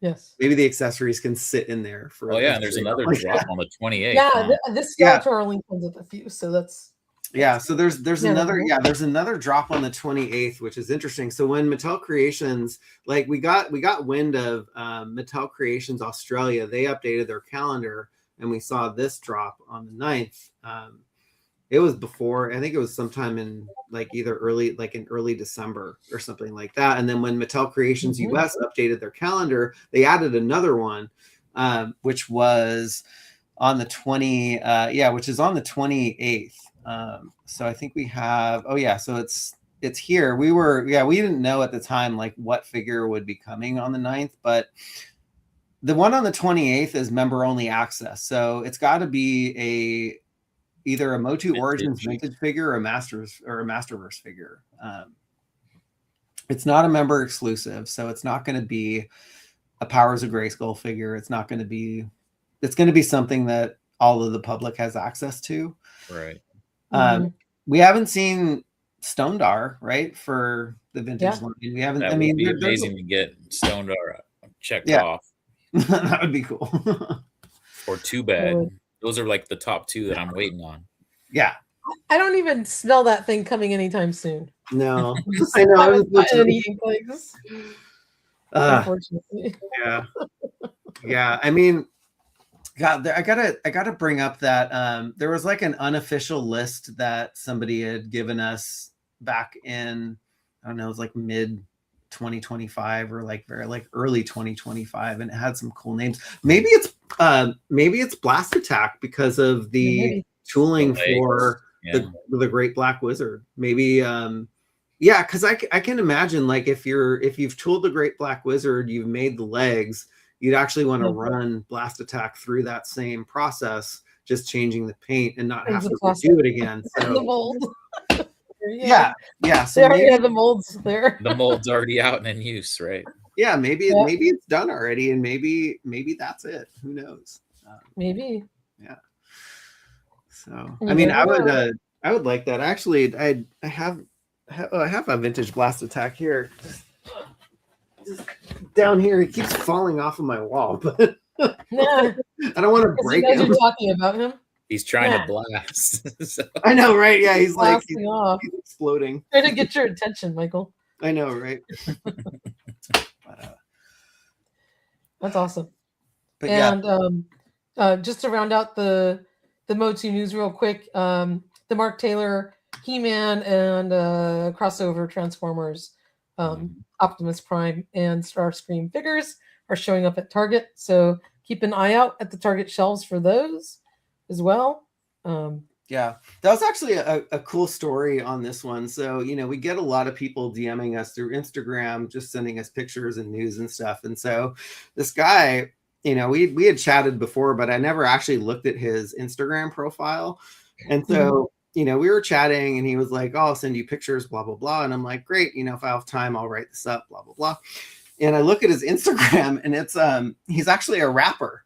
Yes. maybe the accessories can sit in there for. Oh yeah, and there's another like, drop on the 28th. Yeah, huh? this Yeah. Skeletor link comes with a few, so that's Yeah, so there's Yeah, another cool. there's another drop on the 28th, which is interesting. So when Mattel Creations, like we got wind of Mattel Creations Australia, they updated their calendar, and we saw this drop on the 9th. It was before, I think it was sometime in like either early December or something like that. And then when Mattel Creations Mhm. US updated their calendar, they added another one, which was on the 28th. So I think we have, so it's here. We didn't know at the time like what figure would be coming on the 9th, but the one on the 28th is member only access. So it's got to be either a Motu Origins vintage figure or a Masterverse figure. It's not a member exclusive, so it's not going to be a Powers of Grayskull figure. It's going to be something that all of the public has access to. Right. We haven't seen Stone Dar, right, for the vintage line. We haven't. That would be amazing to get Stone Dar checked off. That would be cool. Or Too Bad. Those are like the top 2 that I'm waiting on. Yeah. I don't even smell that thing coming anytime soon. No. I know. Any inklings, unfortunately. Yeah. Yeah. I mean, God, I gotta bring up that there was like an unofficial list that somebody had given us back in, I don't know, it was like mid 2025 or like very like early 2025, and it had some cool names. Maybe it's Blast Attack because of the tooling for the Great Black Wizard. Maybe because I can imagine like if you've tooled the Great Black Wizard, you've made the legs, you'd actually want to run Blast Attack through that same process, just changing the paint and not have to do it again. So the mold. Yeah. So they already have the molds there. The mold's already out and in use, right? Yeah, maybe it's done already, and maybe that's it. Who knows? Maybe. Yeah. So I mean, I would like that. Actually, I have a vintage Blast Attack here. Just down here, it keeps falling off of my wall, but Yeah. I don't want to break you guys him. are talking about him. He's trying to blast. So. I know, right? Yeah, he's like off. he's exploding. Trying to get your attention, Michael. I know, right? That's awesome. But And just to round out the Motu news real quick, the Mark Taylor He-Man and crossover Transformers, Optimus Prime and Starscream figures are showing up at Target. So keep an eye out at the Target shelves for those as well. Yeah, that was actually a cool story on this one. So, we get a lot of people DMing us through Instagram, just sending us pictures and news and stuff. And so this guy, we had chatted before, but I never actually looked at his Instagram profile. And so, we were chatting and he was like, oh, I'll send you pictures, blah, blah, blah. And I'm like, great. If I have time, I'll write this up, blah, blah, blah. And I look at his Instagram and it's, he's actually a rapper.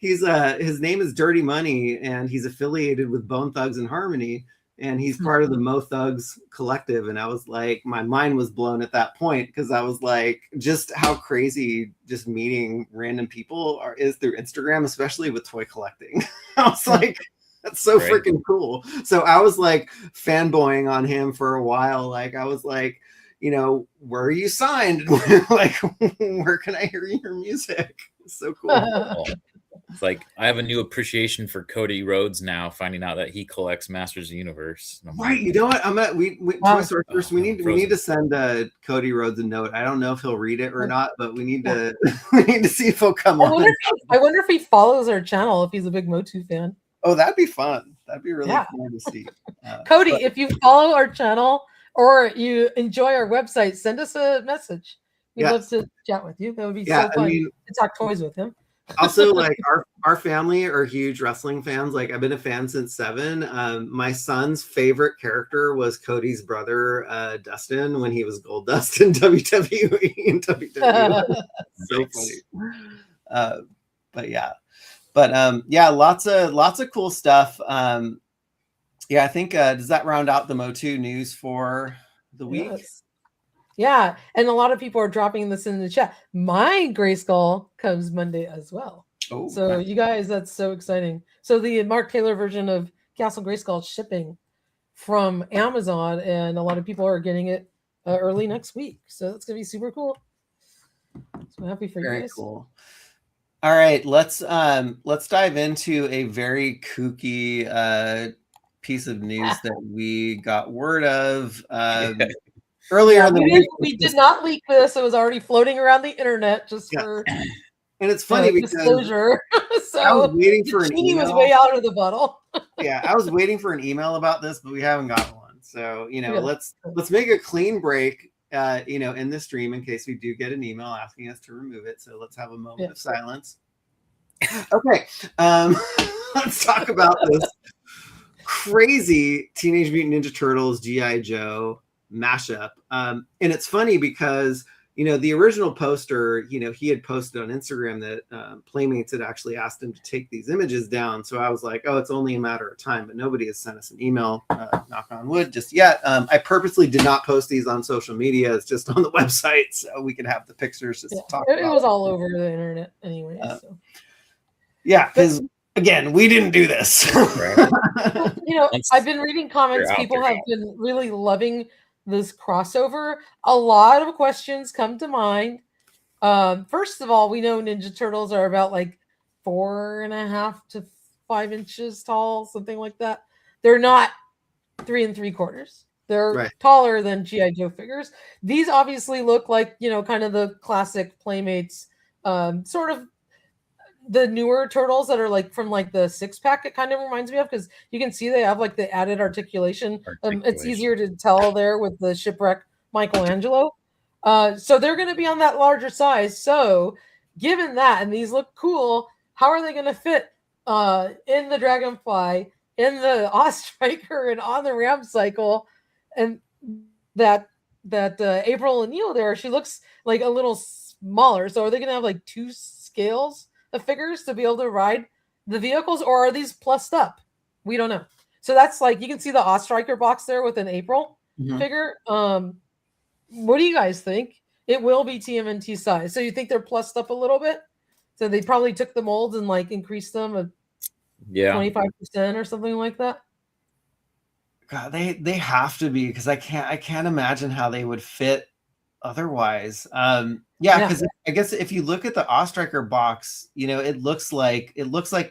His name is Dirty Money, and he's affiliated with Bone Thugs and Harmony, and he's part of the Mo Thugs collective. And I was like, my mind was blown at that point, because I was like, just how crazy just meeting random people is through Instagram, especially with toy collecting. I was like, that's so freaking cool. So I was like fanboying on him for a while. Like I was like, where are you signed? Like, where can I hear your music? It's so cool. It's like I have a new appreciation for Cody Rhodes now, finding out that he collects Masters of the Universe. And I'm Right, like, you know what? I'm at we Wow. Toy Source first. We need to send Cody Rhodes a note. I don't know if he'll read it or not, but we need to we need to see if he'll come on. I wonder if he follows our channel, if he's a big Motu fan. Oh, that'd be fun. That'd be really Yeah. fun to see. Cody, if you follow our channel or you enjoy our website, send us a message. We'd love to chat with you. That would be so fun to talk toys with him. Also, like our family are huge wrestling fans. Like I've been a fan since 7. My son's favorite character was Cody's brother, Dustin, when he was Gold Dust in WWE and WWE. So funny. But lots of cool stuff. I think does that round out the Motu news for the week? Yes. Yeah, and a lot of people are dropping this in the chat. My Grayskull comes Monday as well. Oh, so you guys, that's so exciting. So the Mark Taylor version of Castle Grayskull shipping from Amazon, and a lot of people are getting it early next week. So that's gonna be super cool. So happy for you guys. Very cool. All right, let's dive into a very kooky piece of news that we got word of. Earlier in the week, we did not leak this. It was already floating around the internet just for and it's funny because disclosure. So I was waiting for an email. Was way out of the bottle. Yeah, I was waiting for an email about this, but we haven't got one. So let's make a clean break. In this stream in case we do get an email asking us to remove it. So let's have a moment of silence. Okay, let's talk about this crazy Teenage Mutant Ninja Turtles G.I. Joe mashup. And it's funny because the original poster, he had posted on Instagram that Playmates had actually asked him to take these images down. So I was like, oh, it's only a matter of time, but nobody has sent us an email, knock on wood, just yet. I purposely did not post these on social media. It's just on the website so we can have the pictures to talk about. It was all over the internet anyway. Yeah, because again, we didn't do this. I've been reading comments. People have been really loving this crossover. A lot of questions come to mind. First of all, we know Ninja Turtles are about like 4.5 to 5 inches tall, something like that. They're not 3 3/4. They're taller than G.I. Joe figures. These obviously look like, kind of the classic Playmates, sort of the newer turtles that are like from like the 6-pack. It kind of reminds me of, because you can see they have like the added articulation. It's easier to tell there with the shipwreck Michelangelo. So they're going to be on that larger size. So given that, and these look cool, how are they going to fit in the Dragonfly, in the Ostriker, and on the Ram Cycle? And that April O'Neil there, she looks like a little smaller. So are they going to have like 2 scales of figures to be able to ride the vehicles, or are these plussed up? We don't know. So that's like, you can see the Ostriker box there with an April figure. What do you guys think? It will be TMNT size. So you think they're plussed up a little bit? So they probably took the molds and like increased them 25% or something like that. God, they have to be, because I can't imagine how they would fit otherwise. Because I guess if you look at the Ostriker box, it looks like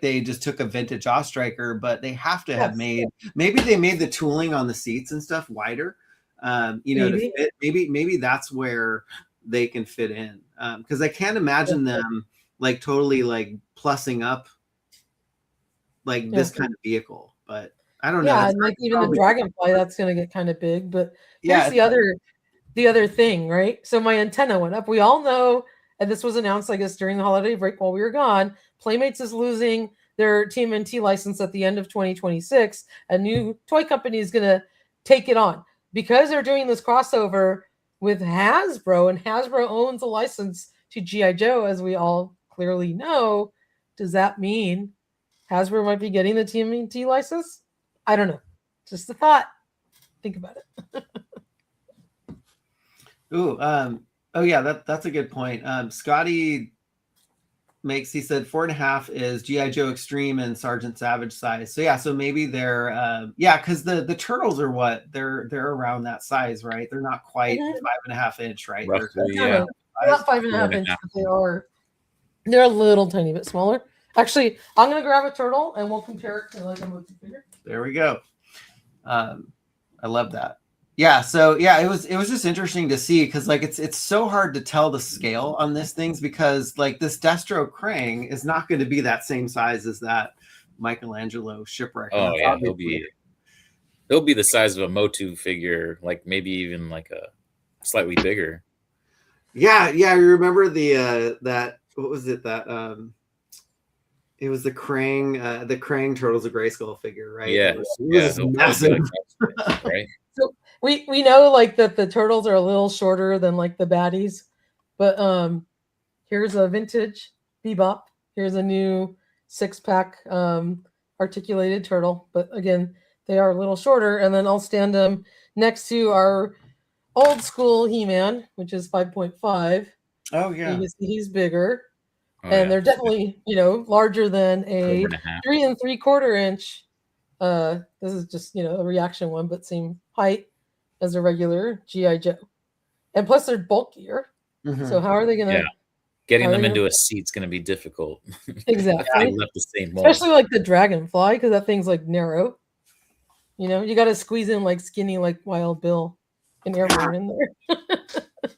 they just took a vintage Ostriker, but they have to have maybe they made the tooling on the seats and stuff wider, to fit. Maybe that's where they can fit in, because I can't imagine them like totally like plussing up like this kind of vehicle. But I don't know. Yeah, and like even the Dragonfly, that's going to get kind of big. But here's the other thing, right? So my antenna went up. We all know, and this was announced, I guess, during the holiday break while we were gone, Playmates is losing their TMNT license at the end of 2026. A new toy company is going to take it on because they're doing this crossover with Hasbro, and Hasbro owns a license to G.I. Joe, as we all clearly know. Does that mean Hasbro might be getting the TMNT license? I don't know. Just a thought. Think about it. Ooh, that's a good point. Scotty he said 4.5 is G.I. Joe Extreme and Sergeant Savage size. So maybe they're because the turtles are what? They're around that size, right? They're not quite 5.5 inch, right? Roughly, they're not 5.5 inches, but they're a little tiny bit smaller. Actually, I'm gonna grab a turtle and we'll compare it to like a Motu figure. There we go. I love that. Yeah, so yeah, it was just interesting to see because like it's so hard to tell the scale on this things because like this Destro Krang is not going to be that same size as that Michelangelo shipwreck. Oh yeah, he'll be the size of a Motu figure, like maybe even like a slightly bigger. Yeah, you remember the that what was it that it was the Krang Turtles of Grayskull figure, right? Yeah, it was massive. Like, right? So we know like that the turtles are a little shorter than like the baddies, but here's a vintage Bebop. Here's a new 6-pack articulated turtle, but again they are a little shorter. And then I'll stand them next to our old school He-Man, which is 5.5. Oh yeah, you can see he's bigger. Oh, And they're definitely, larger than a 3 3/4 inch. This is just, a reaction one, but same height as a regular G.I. Joe. And plus they're bulkier. So how are they going to... Getting them into a seat's going to be difficult. Exactly. Left the same mold. Especially like the Dragonfly, because that thing's like narrow. You got to squeeze in like skinny, like Wild Bill and Airborne in there.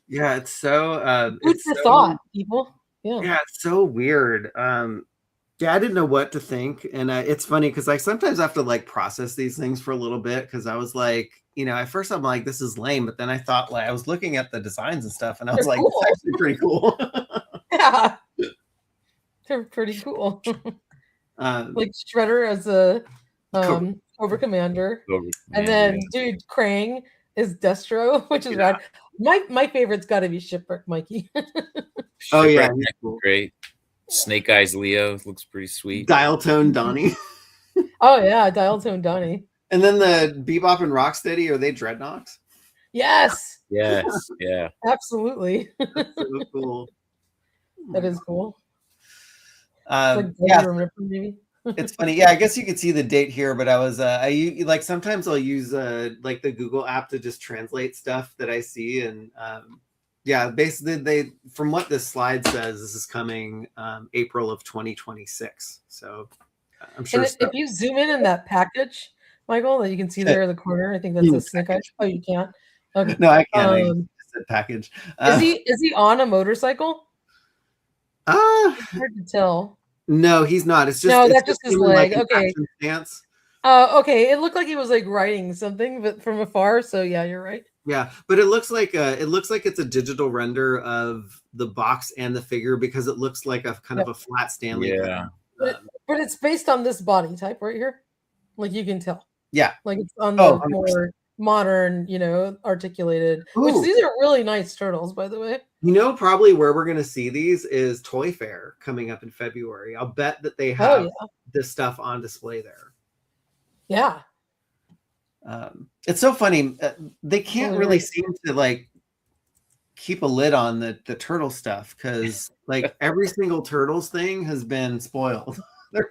Yeah, it's so... Food for thought, people. Yeah, it's so weird. Yeah, I didn't know what to think, and it's funny because I sometimes have to like process these things for a little bit because I was like, at first I'm like, this is lame, but then I thought like I was looking at the designs and stuff, and I was like, cool. It's actually pretty cool. Yeah, they're pretty cool. Like Shredder as a Cobra Commander, and then dude Krang is Destro, which is rad. My favorite's got to be Shipwreck Mikey. Oh yeah, great. Snake Eyes Leo looks pretty sweet. Dial Tone Donnie. Oh yeah, Dial Tone Donnie. And then the Bebop and Rocksteady, are they Dreadnoks? Yes. Yes. Yeah. Absolutely. That's so cool. That is cool. Maybe. It's funny. Yeah, I guess you could see the date here, but I was like sometimes I'll use like the Google app to just translate stuff that I see, and basically they, from what this slide says, this is coming April of 2026. So I'm sure. And if you zoom in that package, Michael, that you can see there in the corner, I think that's a Snake Eye. Oh, you can't. Okay. No, I can't. I said package. Is he on a motorcycle? It's hard to tell. No, he's not. It's just that's just his leg. Like okay. Stance. Okay. It looked like he was like riding something, but from afar. So yeah, you're right. Yeah, but it looks like it's a digital render of the box and the figure because it looks like a kind of a flat Stanley. Yeah. But it's based on this body type right here. Like you can tell. Yeah. Like it's on the more modern, articulated. Which these are really nice turtles, by the way. Probably where we're going to see these is Toy Fair coming up in February. I'll bet that they have this stuff on display there. Yeah. It's so funny. They can't really seem to like keep a lid on the turtle stuff because like every single Turtles thing has been spoiled.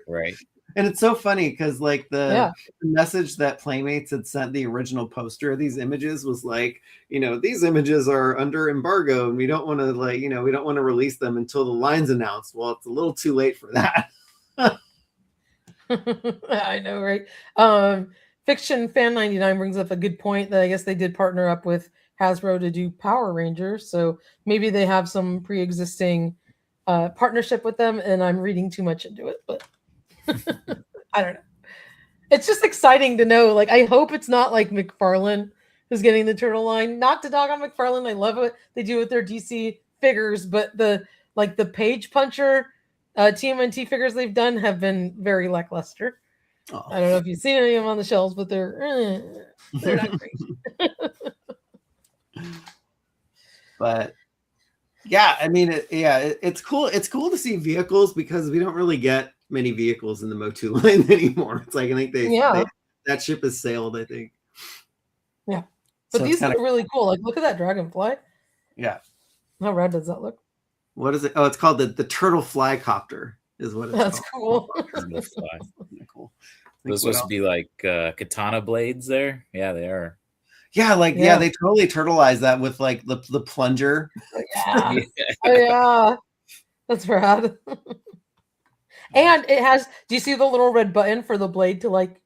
Right. And it's so funny because like the message that Playmates had sent the original poster of these images was like, these images are under embargo and we don't want to we don't want to release them until the line's announced. Well, it's a little too late for that. I know, right? Fiction Fan 99 brings up a good point that I guess they did partner up with Hasbro to do Power Rangers. So maybe they have some pre-existing partnership with them and I'm reading too much into it, but I don't know. It's just exciting to know. Like, I hope it's not like McFarlane who's getting the turtle line. Not to dog on McFarlane. I love what they do with their DC figures, but the Page Puncher TMNT figures they've done have been very lackluster. Oh. I don't know if you've seen any of them on the shelves, but they're not great. But yeah, I mean, it's cool. It's cool to see vehicles because we don't really get many vehicles in the Motu line anymore. It's like I think that ship has sailed. I think. Yeah, but so these look really cool. Like, look at that dragonfly. Yeah. How rad does that look? What is it? Oh, it's called the Turtle Fly Copter. Is what it's That's called. Cool. Cool. Those supposed to be like katana blades there. Yeah, they are. Yeah, they totally turtleized that with like the plunger. Yeah. Oh yeah, that's rad. And it has, do you see the little red button for the blade to like,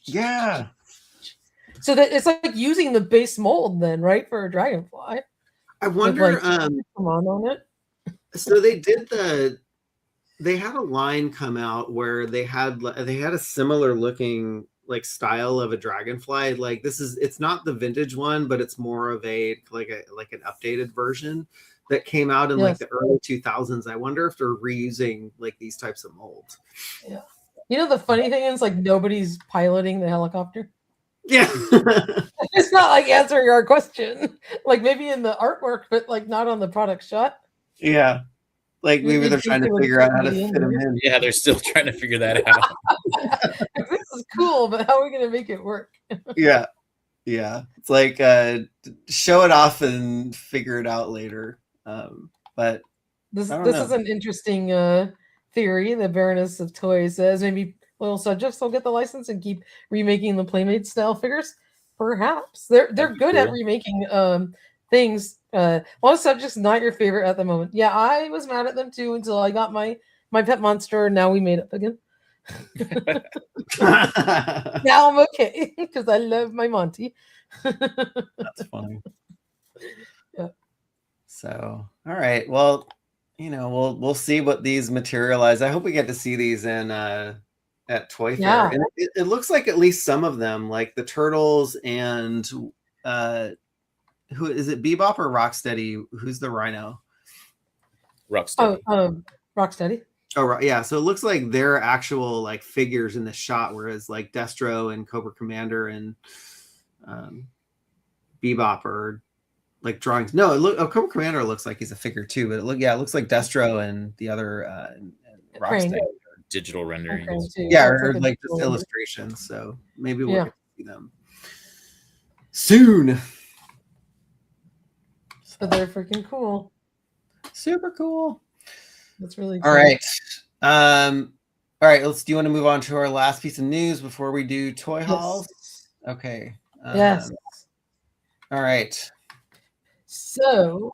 Yeah. so that it's like using the base mold then, right? For a dragonfly. I With wonder, like, come on it. so they had a line come out where they had a similar looking like style of a dragonfly. Like it's not the vintage one, but it's more of an updated version that came out in like the early 2000s. I wonder if they're reusing like these types of molds. Yeah. You know, the funny thing is like nobody's piloting the helicopter. Yeah. It's not like answering our question. Like maybe in the artwork, but like not on the product shot. Yeah. Like maybe they're trying to figure out how to fit them in. Yeah, they're still trying to figure that out. This is cool, but how are we going to make it work? Yeah. Yeah. It's like show it off and figure it out later. But this is an interesting theory. The Baroness of Toys says maybe little subjects will get the license and keep remaking the Playmate style figures. Perhaps they're good at remaking things. One subject's not your favorite at the moment. Yeah, I was mad at them too until I got my pet monster. And now we made up again. Now I'm okay because I love my Monty. That's funny. Yeah. So, all right. Well, we'll see what these materialize. I hope we get to see these in at Toy Fair. Yeah. And it looks like at least some of them, like the turtles and who is it? Bebop or Rocksteady? Who's the rhino? Rocksteady. Rocksteady. Oh, yeah. So it looks like they're actual like figures in the shot, whereas like Destro and Cobra Commander and Bebop are like drawings. No, Cobra Commander looks like he's a figure too, but it looks like Destro and the other Rocksteady. Digital renderings. Yeah, or like just illustrations. So maybe we'll get to see them soon. But they're freaking cool. Super cool. That's really cool. All right. All right, do you want to move on to our last piece of news before we do toy hauls? Okay. Yes. All right. So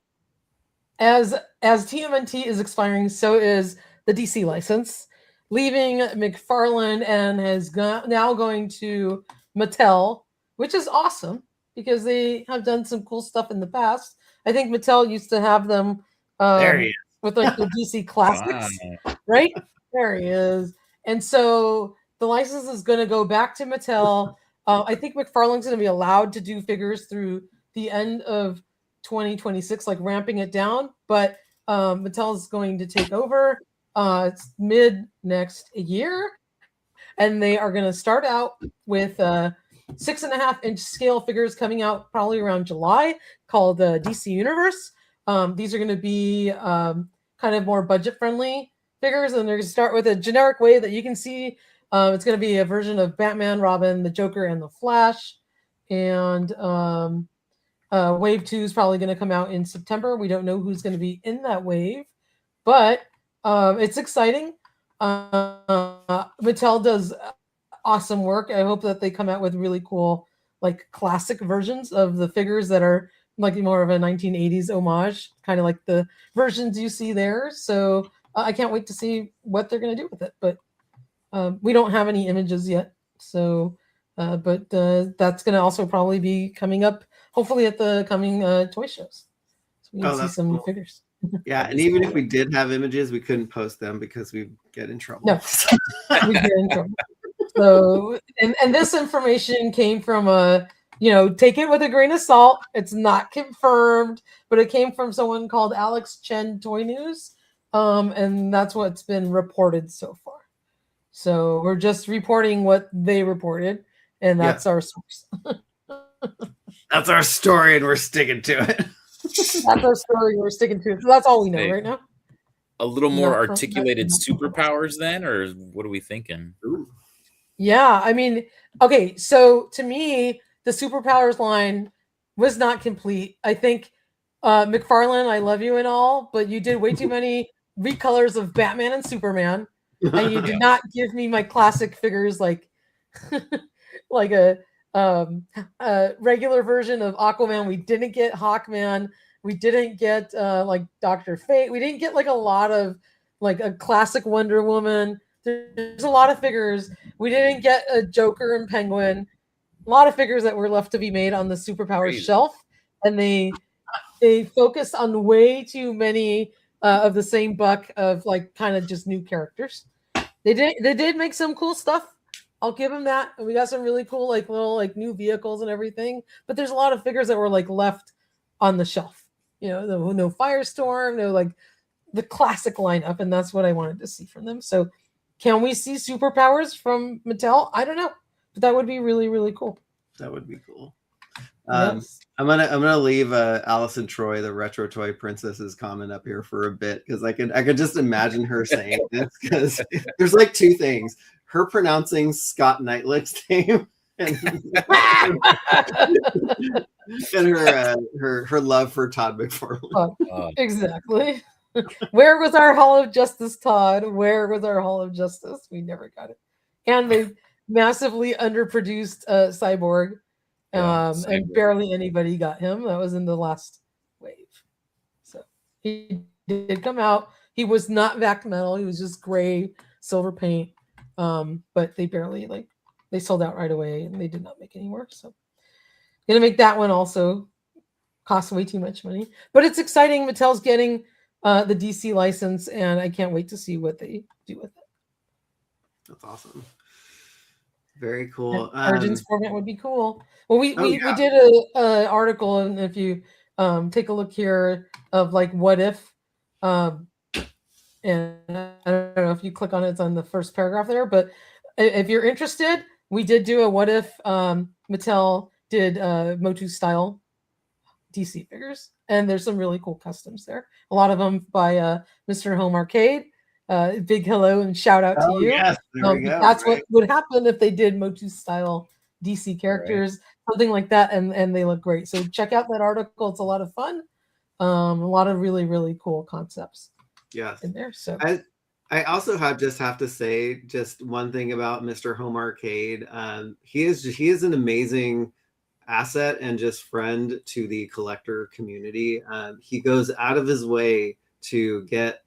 as TMNT is expiring, so is the DC license, leaving McFarlane and has now going to Mattel, which is awesome because they have done some cool stuff in the past. I think Mattel used to have them there he is. with like the DC classics, right? There he is. And so the license is going to go back to Mattel. I think McFarlane's going to be allowed to do figures through the end of 2026, like ramping it down. But Mattel is going to take over. It's mid next year. And they are going to start out with 6.5-inch scale figures coming out probably around July called DC Universe. These are going to be kind of more budget-friendly figures, and they're going to start with a generic wave that you can see. It's going to be a version of Batman, Robin, the Joker, and the Flash. And wave 2 is probably going to come out in September. We don't know who's going to be in that wave, but it's exciting. Mattel does awesome work. I hope that they come out with really cool, like classic versions of the figures that are like more of a 1980s homage, kind of like the versions you see there. So I can't wait to see what they're going to do with it. But we don't have any images yet. So, but that's going to also probably be coming up, hopefully at the coming toy shows. So we can see some figures. Yeah, and even if we did have images, we couldn't post them because we get in trouble. No, we get in trouble. So, and this information came from take it with a grain of salt. It's not confirmed, but it came from someone called Alex Chen Toy News. And that's what's been reported so far. So we're just reporting what they reported, and that's our source. That's our story, and we're sticking to it. That's our story. We're sticking to it. So that's all we know right now. A little more articulated superpowers then, or what are we thinking? Ooh. Yeah, I mean, okay, so to me, the superpowers line was not complete. I think McFarlane, I love you and all, but you did way too many recolors of Batman and Superman, and you did not give me my classic figures like like a regular version of Aquaman. We didn't get Hawkman. We didn't get like Dr. Fate. We didn't get like a lot of like a classic Wonder Woman. There's a lot of figures. We didn't get a Joker and Penguin. A lot of figures that were left to be made on the superpowers Crazy. shelf, and they focused on way too many of the same buck of like kind of just new characters. They did make some cool stuff. I'll give them that. And we got some really cool like little like new vehicles and everything. But there's a lot of figures that were like left on the shelf. You know, no Firestorm, no like the classic lineup, and that's what I wanted to see from them. So can we see superpowers from Mattel? I don't know. But that would be really, really cool. That would be cool. Yes. I'm gonna leave Allison Troy, the retro toy princess's comment up here for a bit because I could just imagine her saying this because there's like two things: her pronouncing Scott Knightlick's name and her love for Todd McFarlane. Exactly. Where was our Hall of Justice, Todd? Where was our Hall of Justice? We never got it. And they massively underproduced Cyborg. And barely anybody got him. That was in the last wave. So he did come out. He was not vac metal. He was just gray silver paint. But they barely they sold out right away and they did not make any more. So gonna make that one also cost way too much money. But it's exciting. Mattel's getting the DC license, and I can't wait to see what they do with it. That's awesome. Very cool. Origins format would be cool. Well, we did a article, and if you take a look here of like what if, and I don't know if you click on it, it's on the first paragraph there. But if you're interested, we did do a what if Mattel did Motu style DC figures, and there's some really cool customs there. A lot of them by Mr. Home Arcade. Big hello and shout out to you. Yes, there we go, that's right. what would happen if they did Motu style DC characters, something like that, and they look great. So check out that article. It's a lot of fun. A lot of really, really cool concepts. Yes. In there. So I also have to say just one thing about Mr. Home Arcade. He is an amazing asset and just friend to the collector community. He goes out of his way to get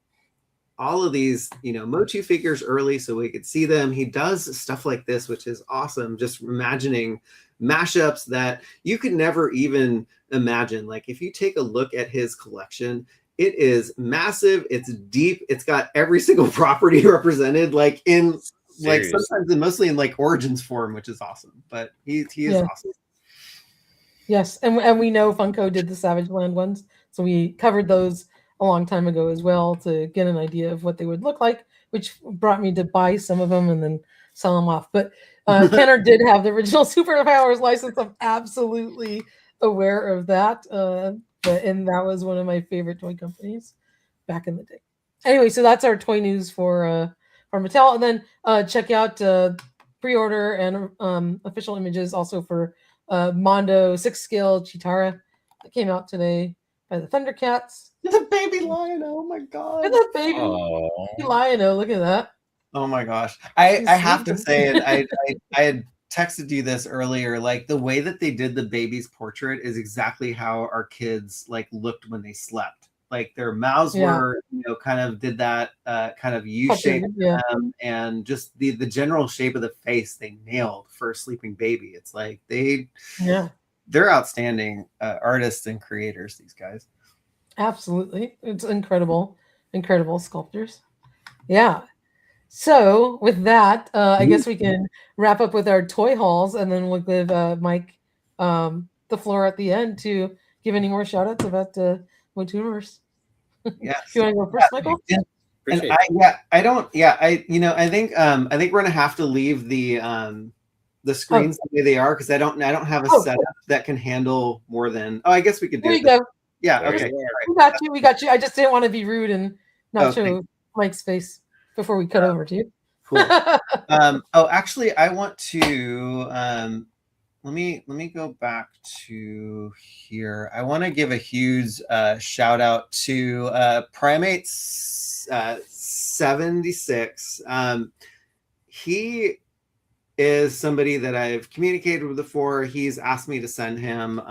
all of these, Motu figures early so we could see them. He does stuff like this, which is awesome. Just imagining mashups that you could never even imagine. Like if you take a look at his collection, it is massive. It's deep. It's got every single property represented, like in like sometimes and mostly in like Origins form, which is awesome. But he is awesome. Yes, and we know Funko did the Savage Land ones, so we covered those a long time ago as well to get an idea of what they would look like, which brought me to buy some of them and then sell them off. But Kenner did have the original Superpowers license. I'm absolutely aware of that. And that was one of my favorite toy companies back in the day. Anyway, so that's our toy news for Mattel. And then check out pre-order and official images also for Mondo 6-scale Chitara that came out today by the Thundercats. The baby Lion-O, oh my god. And the baby Lion-O, look at that. Oh my gosh. I have to say it. I had texted you this earlier. Like the way that they did the baby's portrait is exactly how our kids like looked when they slept. Like their mouths were, kind of did that kind of U shape, and just the general shape of the face they nailed for a sleeping baby. It's like they're outstanding artists and creators, these guys. Absolutely. It's incredible sculptors. Yeah. So with that, I guess we can wrap up with our toy hauls, and then we'll give Mike the floor at the end to give any more shout outs about MOTUniverse. Yeah. You want to go first, Michael? I think we're gonna have to leave the screens the way they are because I don't have a setup that can handle more than. I guess we could do. There you go. Yeah. Okay. We got you. I just didn't want to be rude and not show Mike's face before we cut over to you. Cool. Actually, I want to let me go back to here. I want to give a huge shout out to Primates 76. He is somebody that I've communicated with before. He's asked me to send him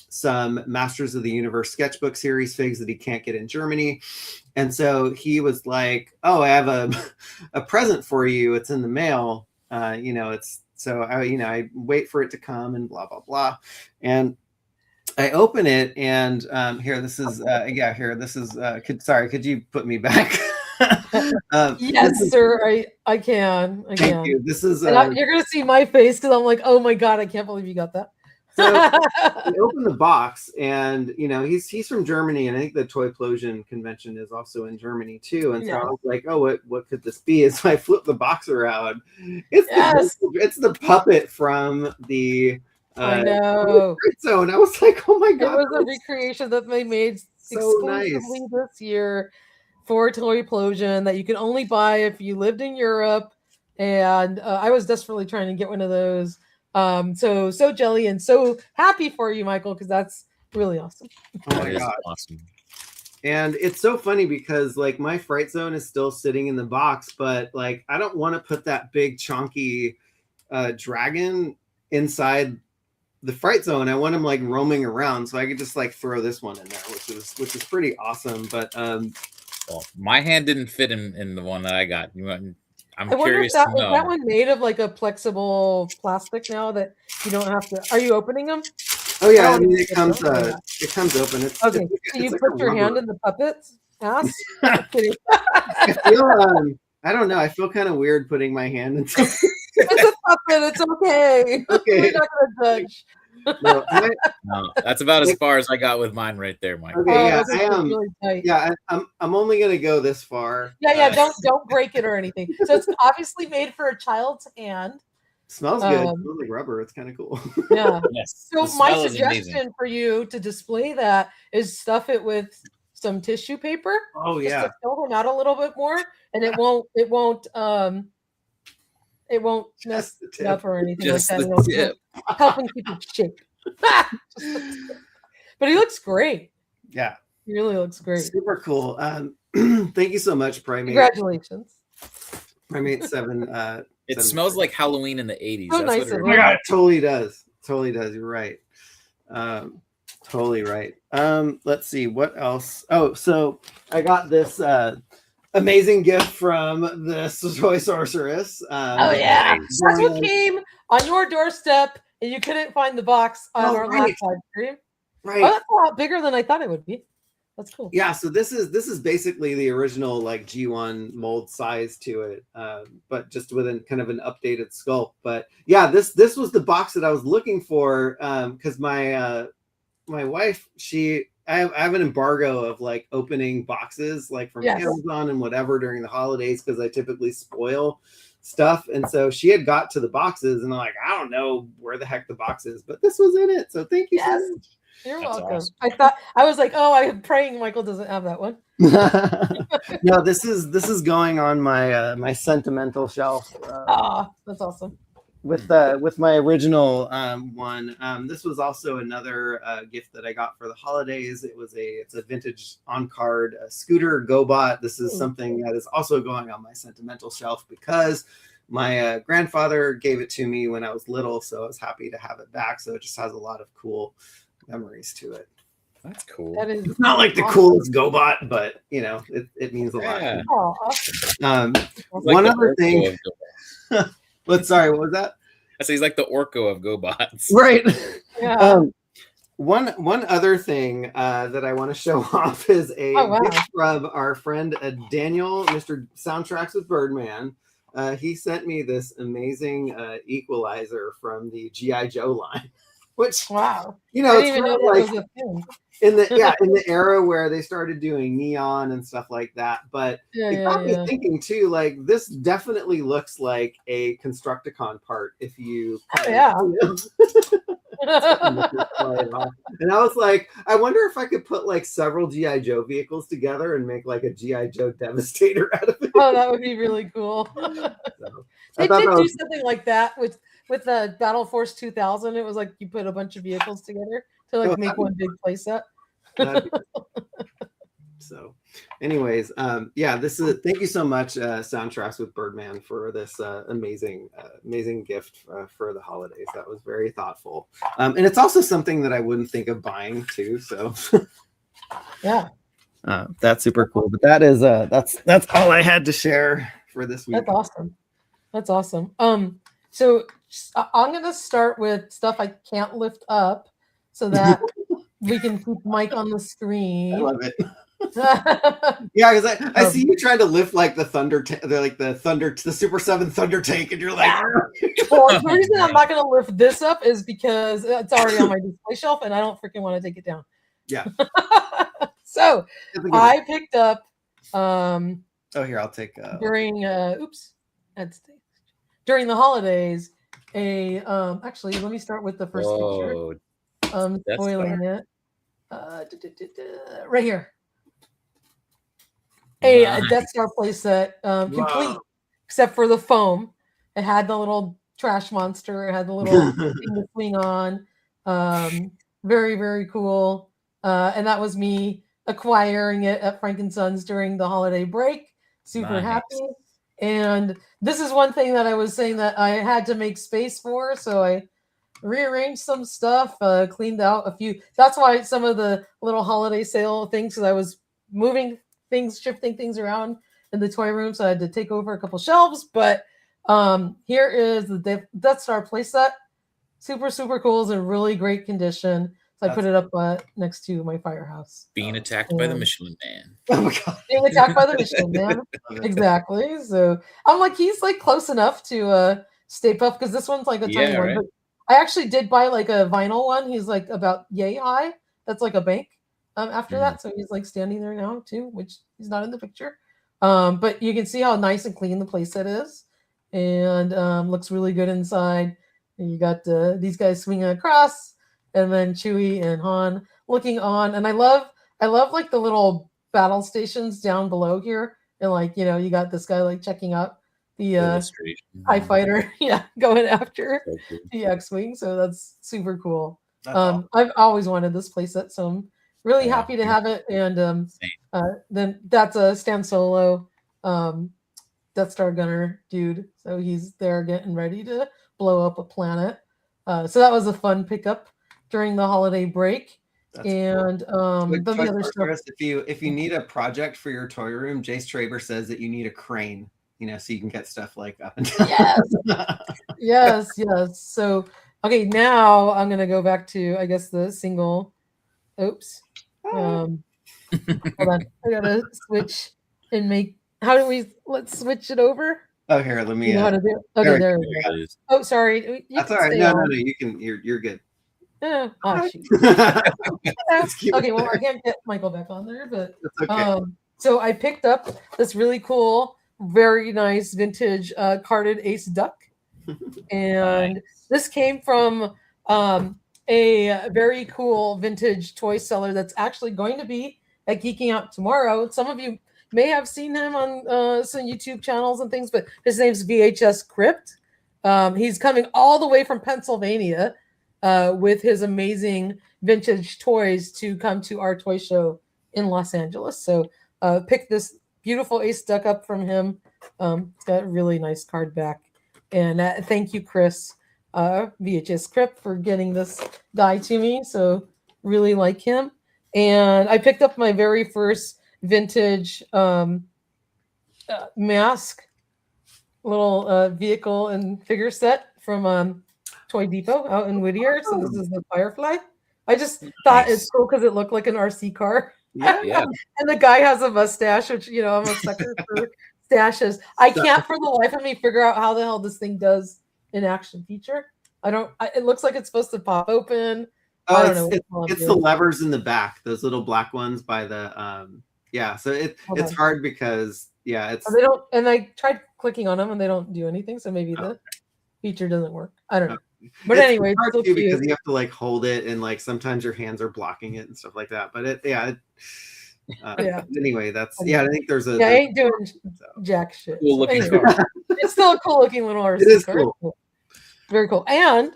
some Masters of the Universe sketchbook series figs that he can't get in Germany. And so he was like, oh, I have a present for you. It's in the mail. It's so I wait for it to come and blah, blah, blah. And I open it and here, this is could you put me back? Yes, sir. I can. Thank you. This is you're gonna see my face because I'm like, oh my god, I can't believe you got that. So I opened the box, and he's from Germany, and I think the Toyplosion convention is also in Germany too. And so I was like, oh, what could this be? And so I flipped the box around. It's the puppet from the I know. Zone. I was like, oh my god, it was a recreation that they made exclusively this year for Toyplosion that you can only buy if you lived in Europe. And I was desperately trying to get one of those. So jelly and so happy for you, Michael, because that's really awesome. Oh my god, awesome! And it's so funny because like my Fright Zone is still sitting in the box, but like I don't want to put that big chunky dragon inside the Fright Zone. I want him like roaming around, so I could just like throw this one in there, which is pretty awesome. But well, my hand didn't fit in the one that I got. I'm curious. Is that one made of like a flexible plastic now that you don't have to? Are you opening them? Oh yeah, I mean it comes open. It's okay. So you put your hand in the puppet's ass? I feel I don't know. I feel kind of weird putting my hand in something. It's a puppet. It's okay. Okay. We're not gonna judge. No, that's about as far as I got with mine right there, Mike. Okay, I'm only gonna go this far. Yeah, don't break it or anything. So it's obviously made for a child's hand. Smells good. It smells like rubber. It's kind of cool. Yeah. Yes. So my suggestion for you to display that is stuff it with some tissue paper. Oh yeah. Just to fill them out a little bit more, and it won't mess it up or anything just like that. It'll help him keep it shape. But he looks great. Yeah. He really looks great. Super cool. Thank you so much, Primate. Congratulations. Primate 7. It smells like Halloween in the 80s. So Oh nice. my god, it totally does. Totally does. You're right. Totally right. Let's see what else. Oh, so I got this amazing gift from the Toy Sorceress. Oh yeah, that's what came on your doorstep, and you couldn't find the box on our last live stream. Right. Oh, that's a lot bigger than I thought it would be. That's cool. Yeah, so this is basically the original like G1 mold size to it, but just with kind of an updated sculpt. But yeah, this was the box that I was looking for because my wife, I have an embargo of like opening boxes like from Amazon and whatever during the holidays because I typically spoil stuff. And so she had got to the boxes and I'm like, I don't know where the heck the box is, but this was in it. So thank you so much. You're That's welcome. awesome. I was like, oh, I'm praying Michael doesn't have that one. No, this is going on my my sentimental shelf. That's awesome. With my original one. This was also another gift that I got for the holidays. It's a vintage on-card scooter GoBot. This is something that is also going on my sentimental shelf because my grandfather gave it to me when I was little, so I was happy to have it back. So it just has a lot of cool memories to it. That's cool. It's not like the coolest GoBot, but it means a lot. Oh, awesome. One other thing. Sorry, what was that? I say he's like the Orko of GoBots. Right. Yeah. One other thing that I want to show off is a gift from our friend Daniel, Mr. Soundtracks with Birdman. He sent me this amazing equalizer from the G.I. Joe line. Which I it's didn't even know like that was a thing. in the era where they started doing neon and stuff like that. But it got me thinking too, like this definitely looks like a Constructicon part if you and I was like, I wonder if I could put like several G.I. Joe vehicles together and make like a G.I. Joe Devastator out of it. Oh, that would be really cool. They did do something like that with the Battle Force 2000. It was like you put a bunch of vehicles together to like make one big playset. So Anyways, yeah, this is thank you so much, Soundtracks with Birdman, for this amazing gift for the holidays. That was very thoughtful, and it's also something that I wouldn't think of buying too. So Yeah, that's super cool. But that is that's all I had to share for this week. that's awesome. That's awesome. So I'm gonna start with stuff I can't lift up, so that we can keep Mike on the I screen. love it. Yeah, because I see you trying to lift like the the Super 7 Thunder tank, and you're like, well, the reason I'm not going to lift this up is because it's already on my display shelf, and I don't freaking want to take it down. yeah. So I picked up oh, here, I'll take during during the holidays actually, let me start with the first picture. Spoiling it. Right here. A Death Star playset, complete except for the foam. It had the little trash monster. It had the little thing to swing on. Very, very cool. And that was me acquiring it at Frankensons during the holiday break. Super happy. And this is one thing that I was saying that I had to make space for. So I rearranged some stuff, cleaned out a few. That's why some of the little holiday sale things, because I was moving things, shifting things around in the toy room, so I had to take over a couple shelves. But here is the Death Star playset. Super, super cool. It's in really great condition. So I put it up next to my firehouse. Being attacked by the Michelin Man. Oh my god! Being attacked by the Michelin Man. Exactly. So I'm like, he's like close enough to stay puff, because this one's like a tiny one. But I actually did buy like a vinyl one. He's like about yay high. That's like a bank. After that, so he's like standing there now too, which he's not in the picture. But you can see how nice and clean the playset is, and looks really good inside. And you got these guys swinging across, and then Chewie and Han looking on. And I love like the little battle stations down below here, and like you got this guy like checking out the TIE fighter, going after the X-wing. So that's super cool. Awesome. I've always wanted this playset, so I'm really happy to have it. And then that's a Stan Solo Death Star gunner dude. So he's there getting ready to blow up a planet. So that was a fun pickup during the holiday break. That's and cool. The other stuff. If you need a project for your toy room, Jace Traber says that you need a crane, so you can get stuff like up and down. Yes. So okay, now I'm gonna go back to, I guess, the single. Oops. Hold on. I gotta switch and make. Let's switch it over. Oh, here, let me. You know how to do it? Okay, there we go. Oh, sorry. That's all right. No, you can. You're good. Oh, shoot. Okay, well, I can't get Michael back on there, but okay. So I picked up this really cool, very nice vintage carded Ace Duck, and this came from a very cool vintage toy seller that's actually going to be at Geeking Out tomorrow. Some of you may have seen him on some YouTube channels and things, but his name's VHS Crypt. He's coming all the way from Pennsylvania with his amazing vintage toys to come to our toy show in Los Angeles. So pick this beautiful Ace Duck up from him. It's got a really nice card back. And thank you, Chris, VHS Crypt, for getting this guy to me. So really like him. And I picked up my very first vintage mask, little vehicle and figure set from Toy Depot out in Whittier. So this is the Firefly. I just thought it's cool because it looked like an RC car. Yeah. And the guy has a mustache, which, I'm a sucker for stashes. I can't for the life of me figure out how the hell this thing does an action feature. It looks like it's supposed to pop open. I don't know. It's the levers in the back, those little black ones by the so it's hard because they don't, and I tried clicking on them and they don't do anything, so maybe the feature doesn't work. I don't know. But anyway, it's hard too because you have to like hold it, and like sometimes your hands are blocking it and stuff like that. But anyway, that's I think there's I ain't doing jack shit. Cool looking anyway, it's still a cool looking little RC. It is cool. Very cool. And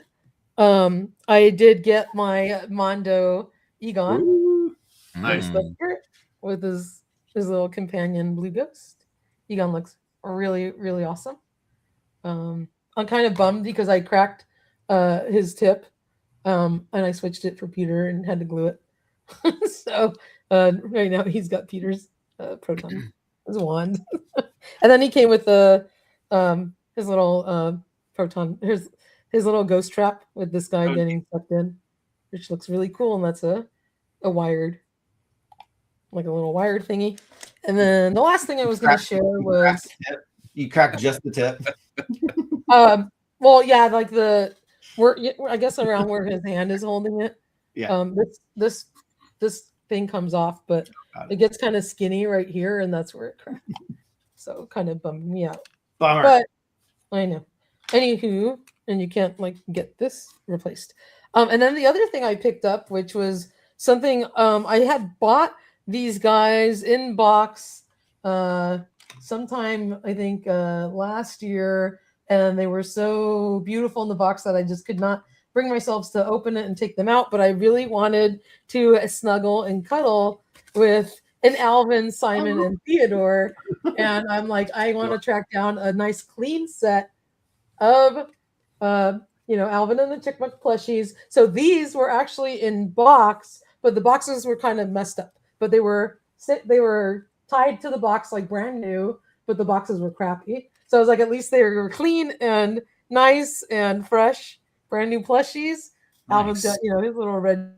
I did get my Mondo Egon. Nice. With his his little companion Blue Ghost. Egon looks really, really awesome. I'm kind of bummed because I cracked his tip, and I switched it for Peter and had to glue it. So right now he's got Peter's proton, his wand, and then he came with the his little proton, his little ghost trap with this guy getting sucked in, which looks really cool, and that's a wired, like a little wired thingy. And then the last thing I was going to share was you cracked just the tip. Well, yeah, like I guess around where his hand is holding it. Yeah. This thing comes off, but it gets kind of skinny right here, and that's where it cracked. So kind of bummed me out. Bummer. But I know. Anywho, and you can't like get this replaced. And then the other thing I picked up, which was something I had bought these guys in box sometime, I think last year, and they were so beautiful in the box that I just could not bring myself to open it and take them out. But I really wanted to snuggle and cuddle with an Alvin, Simon, and Theodore. And I'm like, I want to track down a nice clean set of Alvin and the Chipmunk plushies. So these were actually in box, but the boxes were kind of messed up. But they were tied to the box like brand new, but the boxes were crappy. So I was like, at least they were clean and nice and fresh, brand new plushies. Nice. Alvin's got his little red.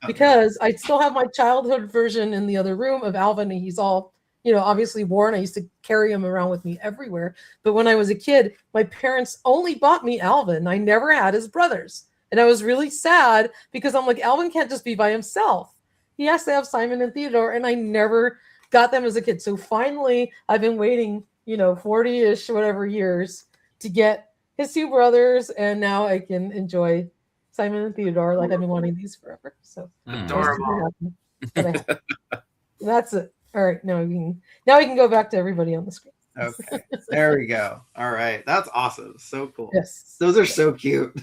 Because I still have my childhood version in the other room of Alvin, and he's all obviously worn. I used to carry him around with me everywhere. But when I was a kid, my parents only bought me Alvin. I never had his brothers. And I was really sad because I'm like, Alvin can't just be by himself. He has to have Simon and Theodore, and I never got them as a kid. So finally, I've been waiting, 40-ish, whatever years to get his two brothers, and now I can enjoy Simon and Theodore like I've been wanting these forever. So adorable. That's it. All right, now we can go back to everybody on the screen. Okay, there we go. All right, that's awesome. So cool. Yes, those are so cute.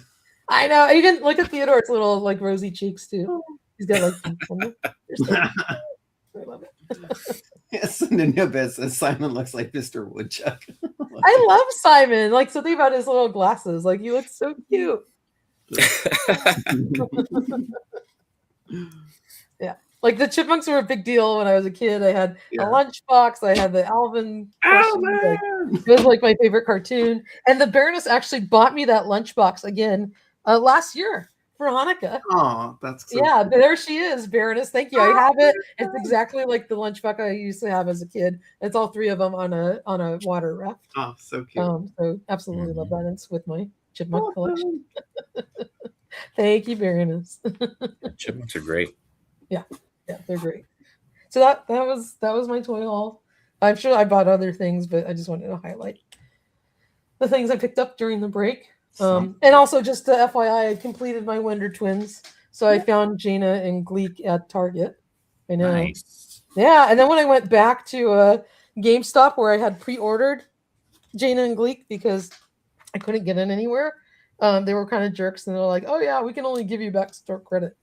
I know. Even look at Theodore's little like rosy cheeks too. He's got like. I love it. Yes, Ninja Simon looks like Mr. Woodchuck. I love Simon. Like something about his little glasses. Like he looks so cute. Yeah. Like the chipmunks were a big deal when I was a kid. I had a lunchbox. I had the Alvin. Like, it was like my favorite cartoon. And the Baroness actually bought me that lunchbox again last year for Hanukkah. Oh, that's so cool. There she is, Baroness. Thank you. I have it. It's exactly like the lunchbox I used to have as a kid. It's all three of them on a water raft. Oh, so cute. So absolutely love that. It's with my chipmunk collection. Thank you, Baroness. Chipmunks are great. Yeah, they're great. So that was my toy haul. I'm sure I bought other things, but I just wanted to highlight the things I picked up during the break. And also just FYI, I completed my Wonder Twins. So I found Jaina and Gleek at Target. I know. Nice. Yeah, and then when I went back to GameStop where I had pre-ordered Jaina and Gleek because I couldn't get in anywhere, they were kind of jerks, and they're like, "Oh yeah, we can only give you back store credit."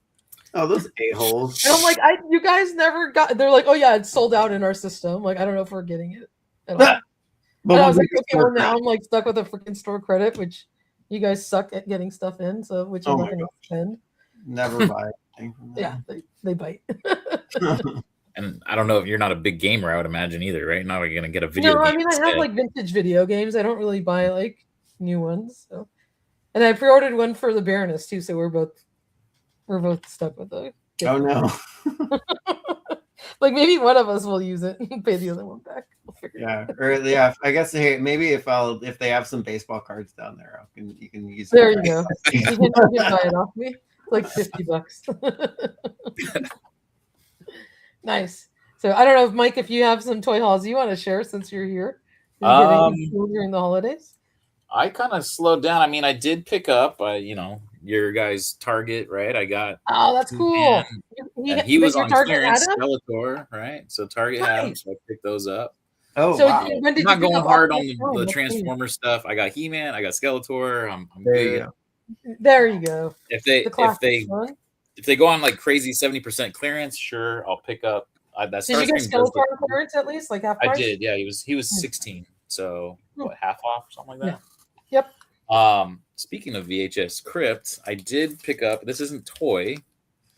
Oh, those a-holes. And I'm like, you guys never got. They're like, "Oh yeah, it's sold out in our system." Like, I don't know if we're getting it at all. But I was like, okay, well now I'm like stuck with a freaking store credit, which you guys suck at getting stuff in. So which I'm not going to spend. Never buy anything from them. Yeah, they bite. And I don't know if you're not a big gamer, I would imagine either, right? Now we're gonna get a video. No, I mean I have like vintage video games. I don't really buy like new ones. So, and I pre-ordered one for the Baroness too. So we're both stuck with the. Oh no. Like maybe one of us will use it and pay the other one back. Yeah, or yeah. I guess maybe if they have some baseball cards down there, you can use. There you go. You can buy it off me. It's like $50. Nice. So I don't know if Mike, if you have some toy hauls you want to share since you're here during the holidays. I kind of slowed down. I mean, I did pick up, your guys' Target, right? I got. Oh, that's cool. He was on clearance, Skeletor, right? So Target had him, so I picked those up. Oh, so wow. When did I'm not you going hard on the Transformer stuff. I got He-Man, I got Skeletor. I'm good. There you go. If The classic they one. if they go on like crazy 70% clearance, sure, I'll pick up. That Did you get Skeletor clearance at least, like half price? I did, yeah. He was 16, so what, half off or something like that. Yep. Speaking of VHS Crypt, I did pick up. This isn't toy.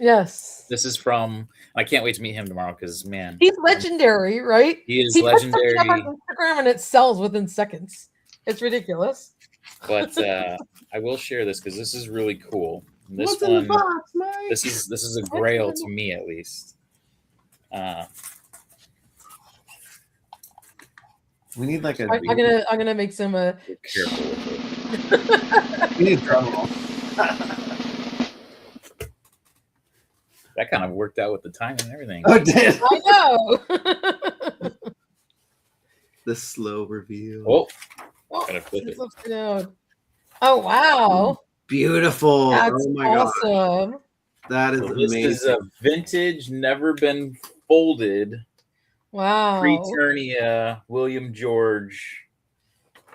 Yes. This is from. I can't wait to meet him tomorrow because man, he's legendary, right? he is He puts legendary. something up on Instagram and it sells within seconds. It's ridiculous. But I will share this because this is really cool. And this What's one, in the box, Mike? this is a grail to me at least. We need like a. I'm gonna make some. Careful with it. We need drum roll. That kind of worked out with the time and everything. Oh, it did. I know. The slow reveal. Oh, Oh, gotta flip it. it's upside down. Oh wow, Beautiful. that's Oh my god. awesome. That is so this amazing. is a vintage, never been folded, Wow, pre-Eternia William George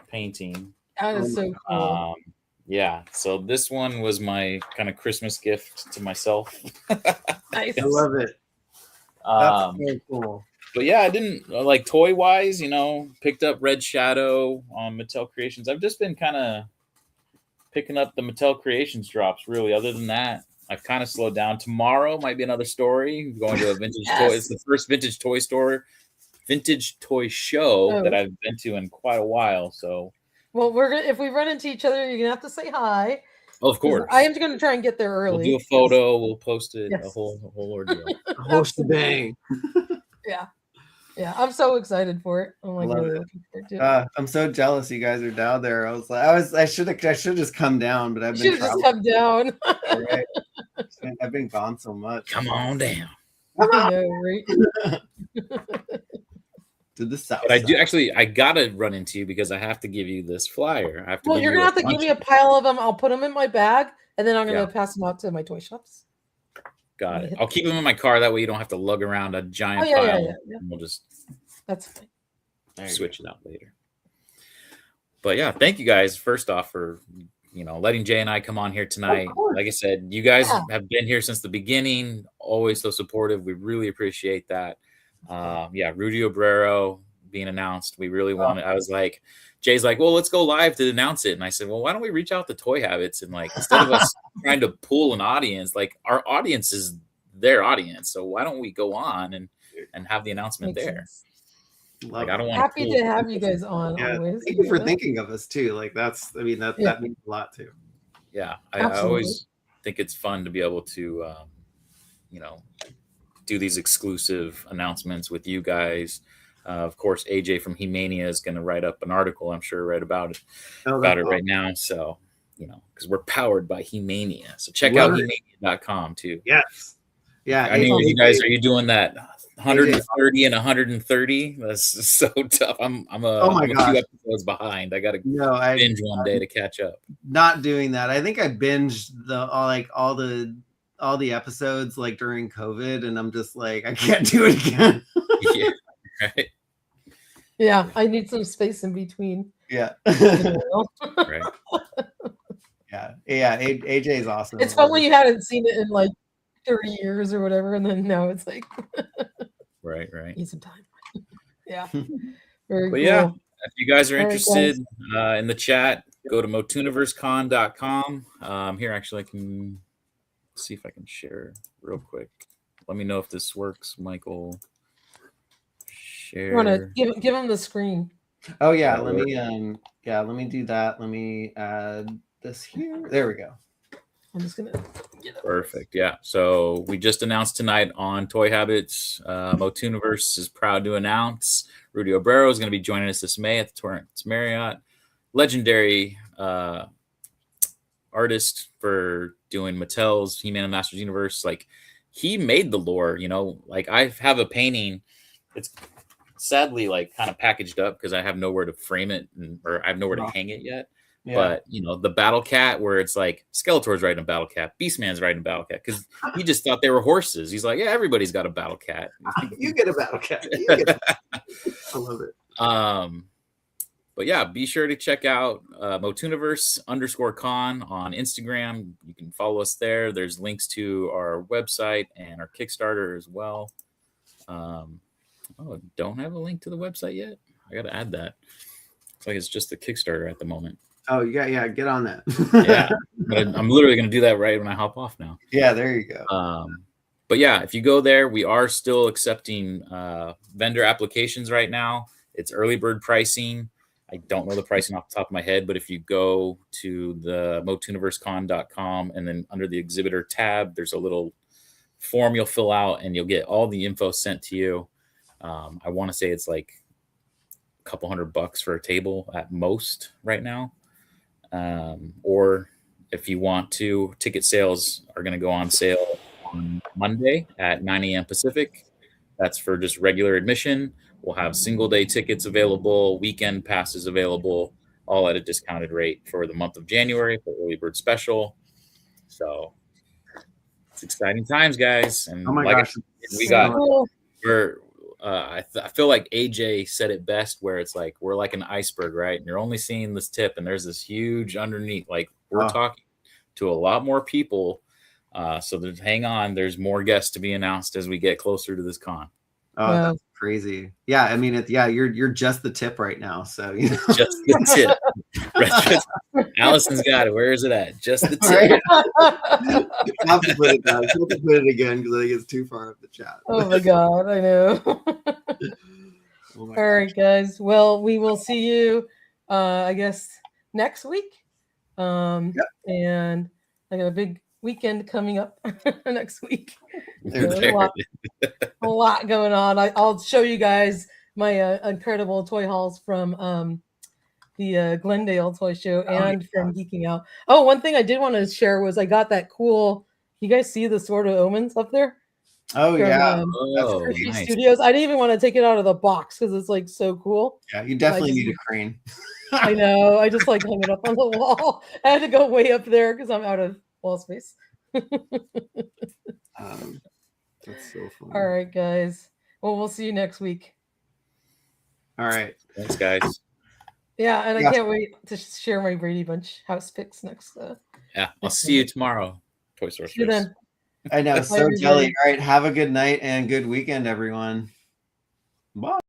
painting. that is so cool. Yeah, so this one was my kind of Christmas gift to myself. Nice. I love it. That's so cool. But yeah, I didn't like toy wise, picked up Red Shadow on Mattel Creations. I've just been kind of picking up the Mattel Creations drops, really. Other than that, I've kind of slowed down. Tomorrow might be another story. Going to a vintage toy. It's the first vintage toy show that I've been to in quite a while. So, well, if we run into each other, you're gonna have to say hi. Oh, of course, I am going to try and get there early. We'll do a photo. We'll post it. Yes. A whole ordeal. A whole shebang. Yeah, I'm so excited for it. I'm like really looking forward to it. I'm so jealous you guys are down there. I should have just come down, but I've been just come down. Right. I've been gone so much. Come on down. I know, right? To the south. But I do actually. I gotta run into you because I have to give you this flyer. I have to. Well, you're gonna have to give me a pile of them. I'll put them in my bag, and then I'm gonna pass them out to my toy shops. Got it. I'll keep them in my car. That way you don't have to lug around a giant pile. Yeah. And we'll just that's fine. Switch it out later. But yeah, thank you guys first off for letting Jay and I come on here tonight. Like I said, you guys have been here since the beginning, always so supportive. We really appreciate that. Rudy Obrero being announced. We really wanted. I was like, Jay's like, well, let's go live to announce it. And I said, well, why don't we reach out to Toy Habits and instead of us trying to pull an audience, our audience is their audience. So why don't we go on and have the announcement Makes there? sense. I don't want happy to have you guys on. Yeah, always. thank you for thinking of us too. That means a lot too. Yeah, I always think it's fun to be able to, do these exclusive announcements with you guys. Of course, AJ from He-Mania is going to write up an article, I'm sure, right about it right now. So, because we're powered by He-Mania. So check out He-Mania.com too. Yes. Yeah. I mean, you guys, are you doing that 130 and 130? That's so tough. I'm a few episodes behind. I got to binge one day to catch up. Not doing that. I think I binged all the episodes during COVID, and I'm just like, I can't do it again. Yeah. Right. Yeah, I need some space in between. Yeah. Right. Yeah. AJ is awesome. It's fun when you hadn't seen it in 30 years or whatever, and then now it's right. Need some time. Yeah. Very but cool. Yeah, if you guys are interested in the chat, go to MOTUniverseCon.com. Here, actually, I can see if I can share real quick. Let me know if this works, Michael. Share. You want to give them the screen? Oh yeah, let me do that. Let me add this here. There we go. I'm just gonna get it. Perfect. Yeah. So we just announced tonight on Toy Habits, MOTUniverse is proud to announce Rudy Obrero is going to be joining us this May at the Torrance Marriott. Legendary artist for doing Mattel's He-Man and Masters Universe. He made the lore. I have a painting. It's sadly kind of packaged up because I have nowhere to frame it or I have nowhere to hang it yet. Yeah. But the Battle Cat, where it's Skeletor's riding a Battle Cat, Beastman's riding a Battle Cat, because he just thought they were horses. He's like, yeah, everybody's got a Battle Cat. You get a Battle Cat. I love it. But yeah, be sure to check out MOTUniverse_con on Instagram. You can follow us there. There's links to our website and our Kickstarter as well. Don't have a link to the website yet. I got to add that. Looks like it's just the Kickstarter at the moment. Oh, yeah, get on that. Yeah, I'm literally going to do that right when I hop off now. Yeah, there you go. But yeah, if you go there, we are still accepting vendor applications right now. It's early bird pricing. I don't know the pricing off the top of my head, but if you go to the MOTUniversecon.com and then under the exhibitor tab, there's a little form you'll fill out and you'll get all the info sent to you. I want to say it's like a couple $100 for a table at most right now. Or if you want to, ticket sales are going to go on sale on Monday at 9 a.m. Pacific. That's for just regular admission. We'll have single day tickets available, weekend passes available, all at a discounted rate for the month of January for early bird special. So it's exciting times, guys. And Oh my gosh, I feel like AJ said it best, where it's like we're like an iceberg, right? And you're only seeing this tip, and there's this huge underneath. Like we're talking to a lot more people. So hang on, there's more guests to be announced as we get closer to this con. Oh, that's crazy. Yeah, I mean, you're just the tip right now. So you know. Just the tip. Allison's got it. Where is it at? Just the tip. I'll have to put it down. I'll have to put it again because I think it's too far up the chat. Oh my God, I know. All right, guys. Well, we will see you, I guess, next week. And I got a big weekend coming up next week. So a lot going on. I'll show you guys my incredible toy hauls from the Glendale Toy Show and from Geeking Out. Oh, one thing I did want to share was I got that cool. You guys see the Sword of Omens up there? Oh from, yeah, nice. Studios. I didn't even want to take it out of the box because it's like so cool. Yeah, you definitely need a crane. I know. I just like hung it up on the wall. I had to go way up there because I'm out of wall space. That's so funny. All right, guys. Well, we'll see you next week. All right. Thanks, guys. Yeah, and I can't wait to share my Brady Bunch house picks next. I'll see you tomorrow. Toy Source. See you then. I know. So jelly. All right. Have a good night and good weekend, everyone. Bye.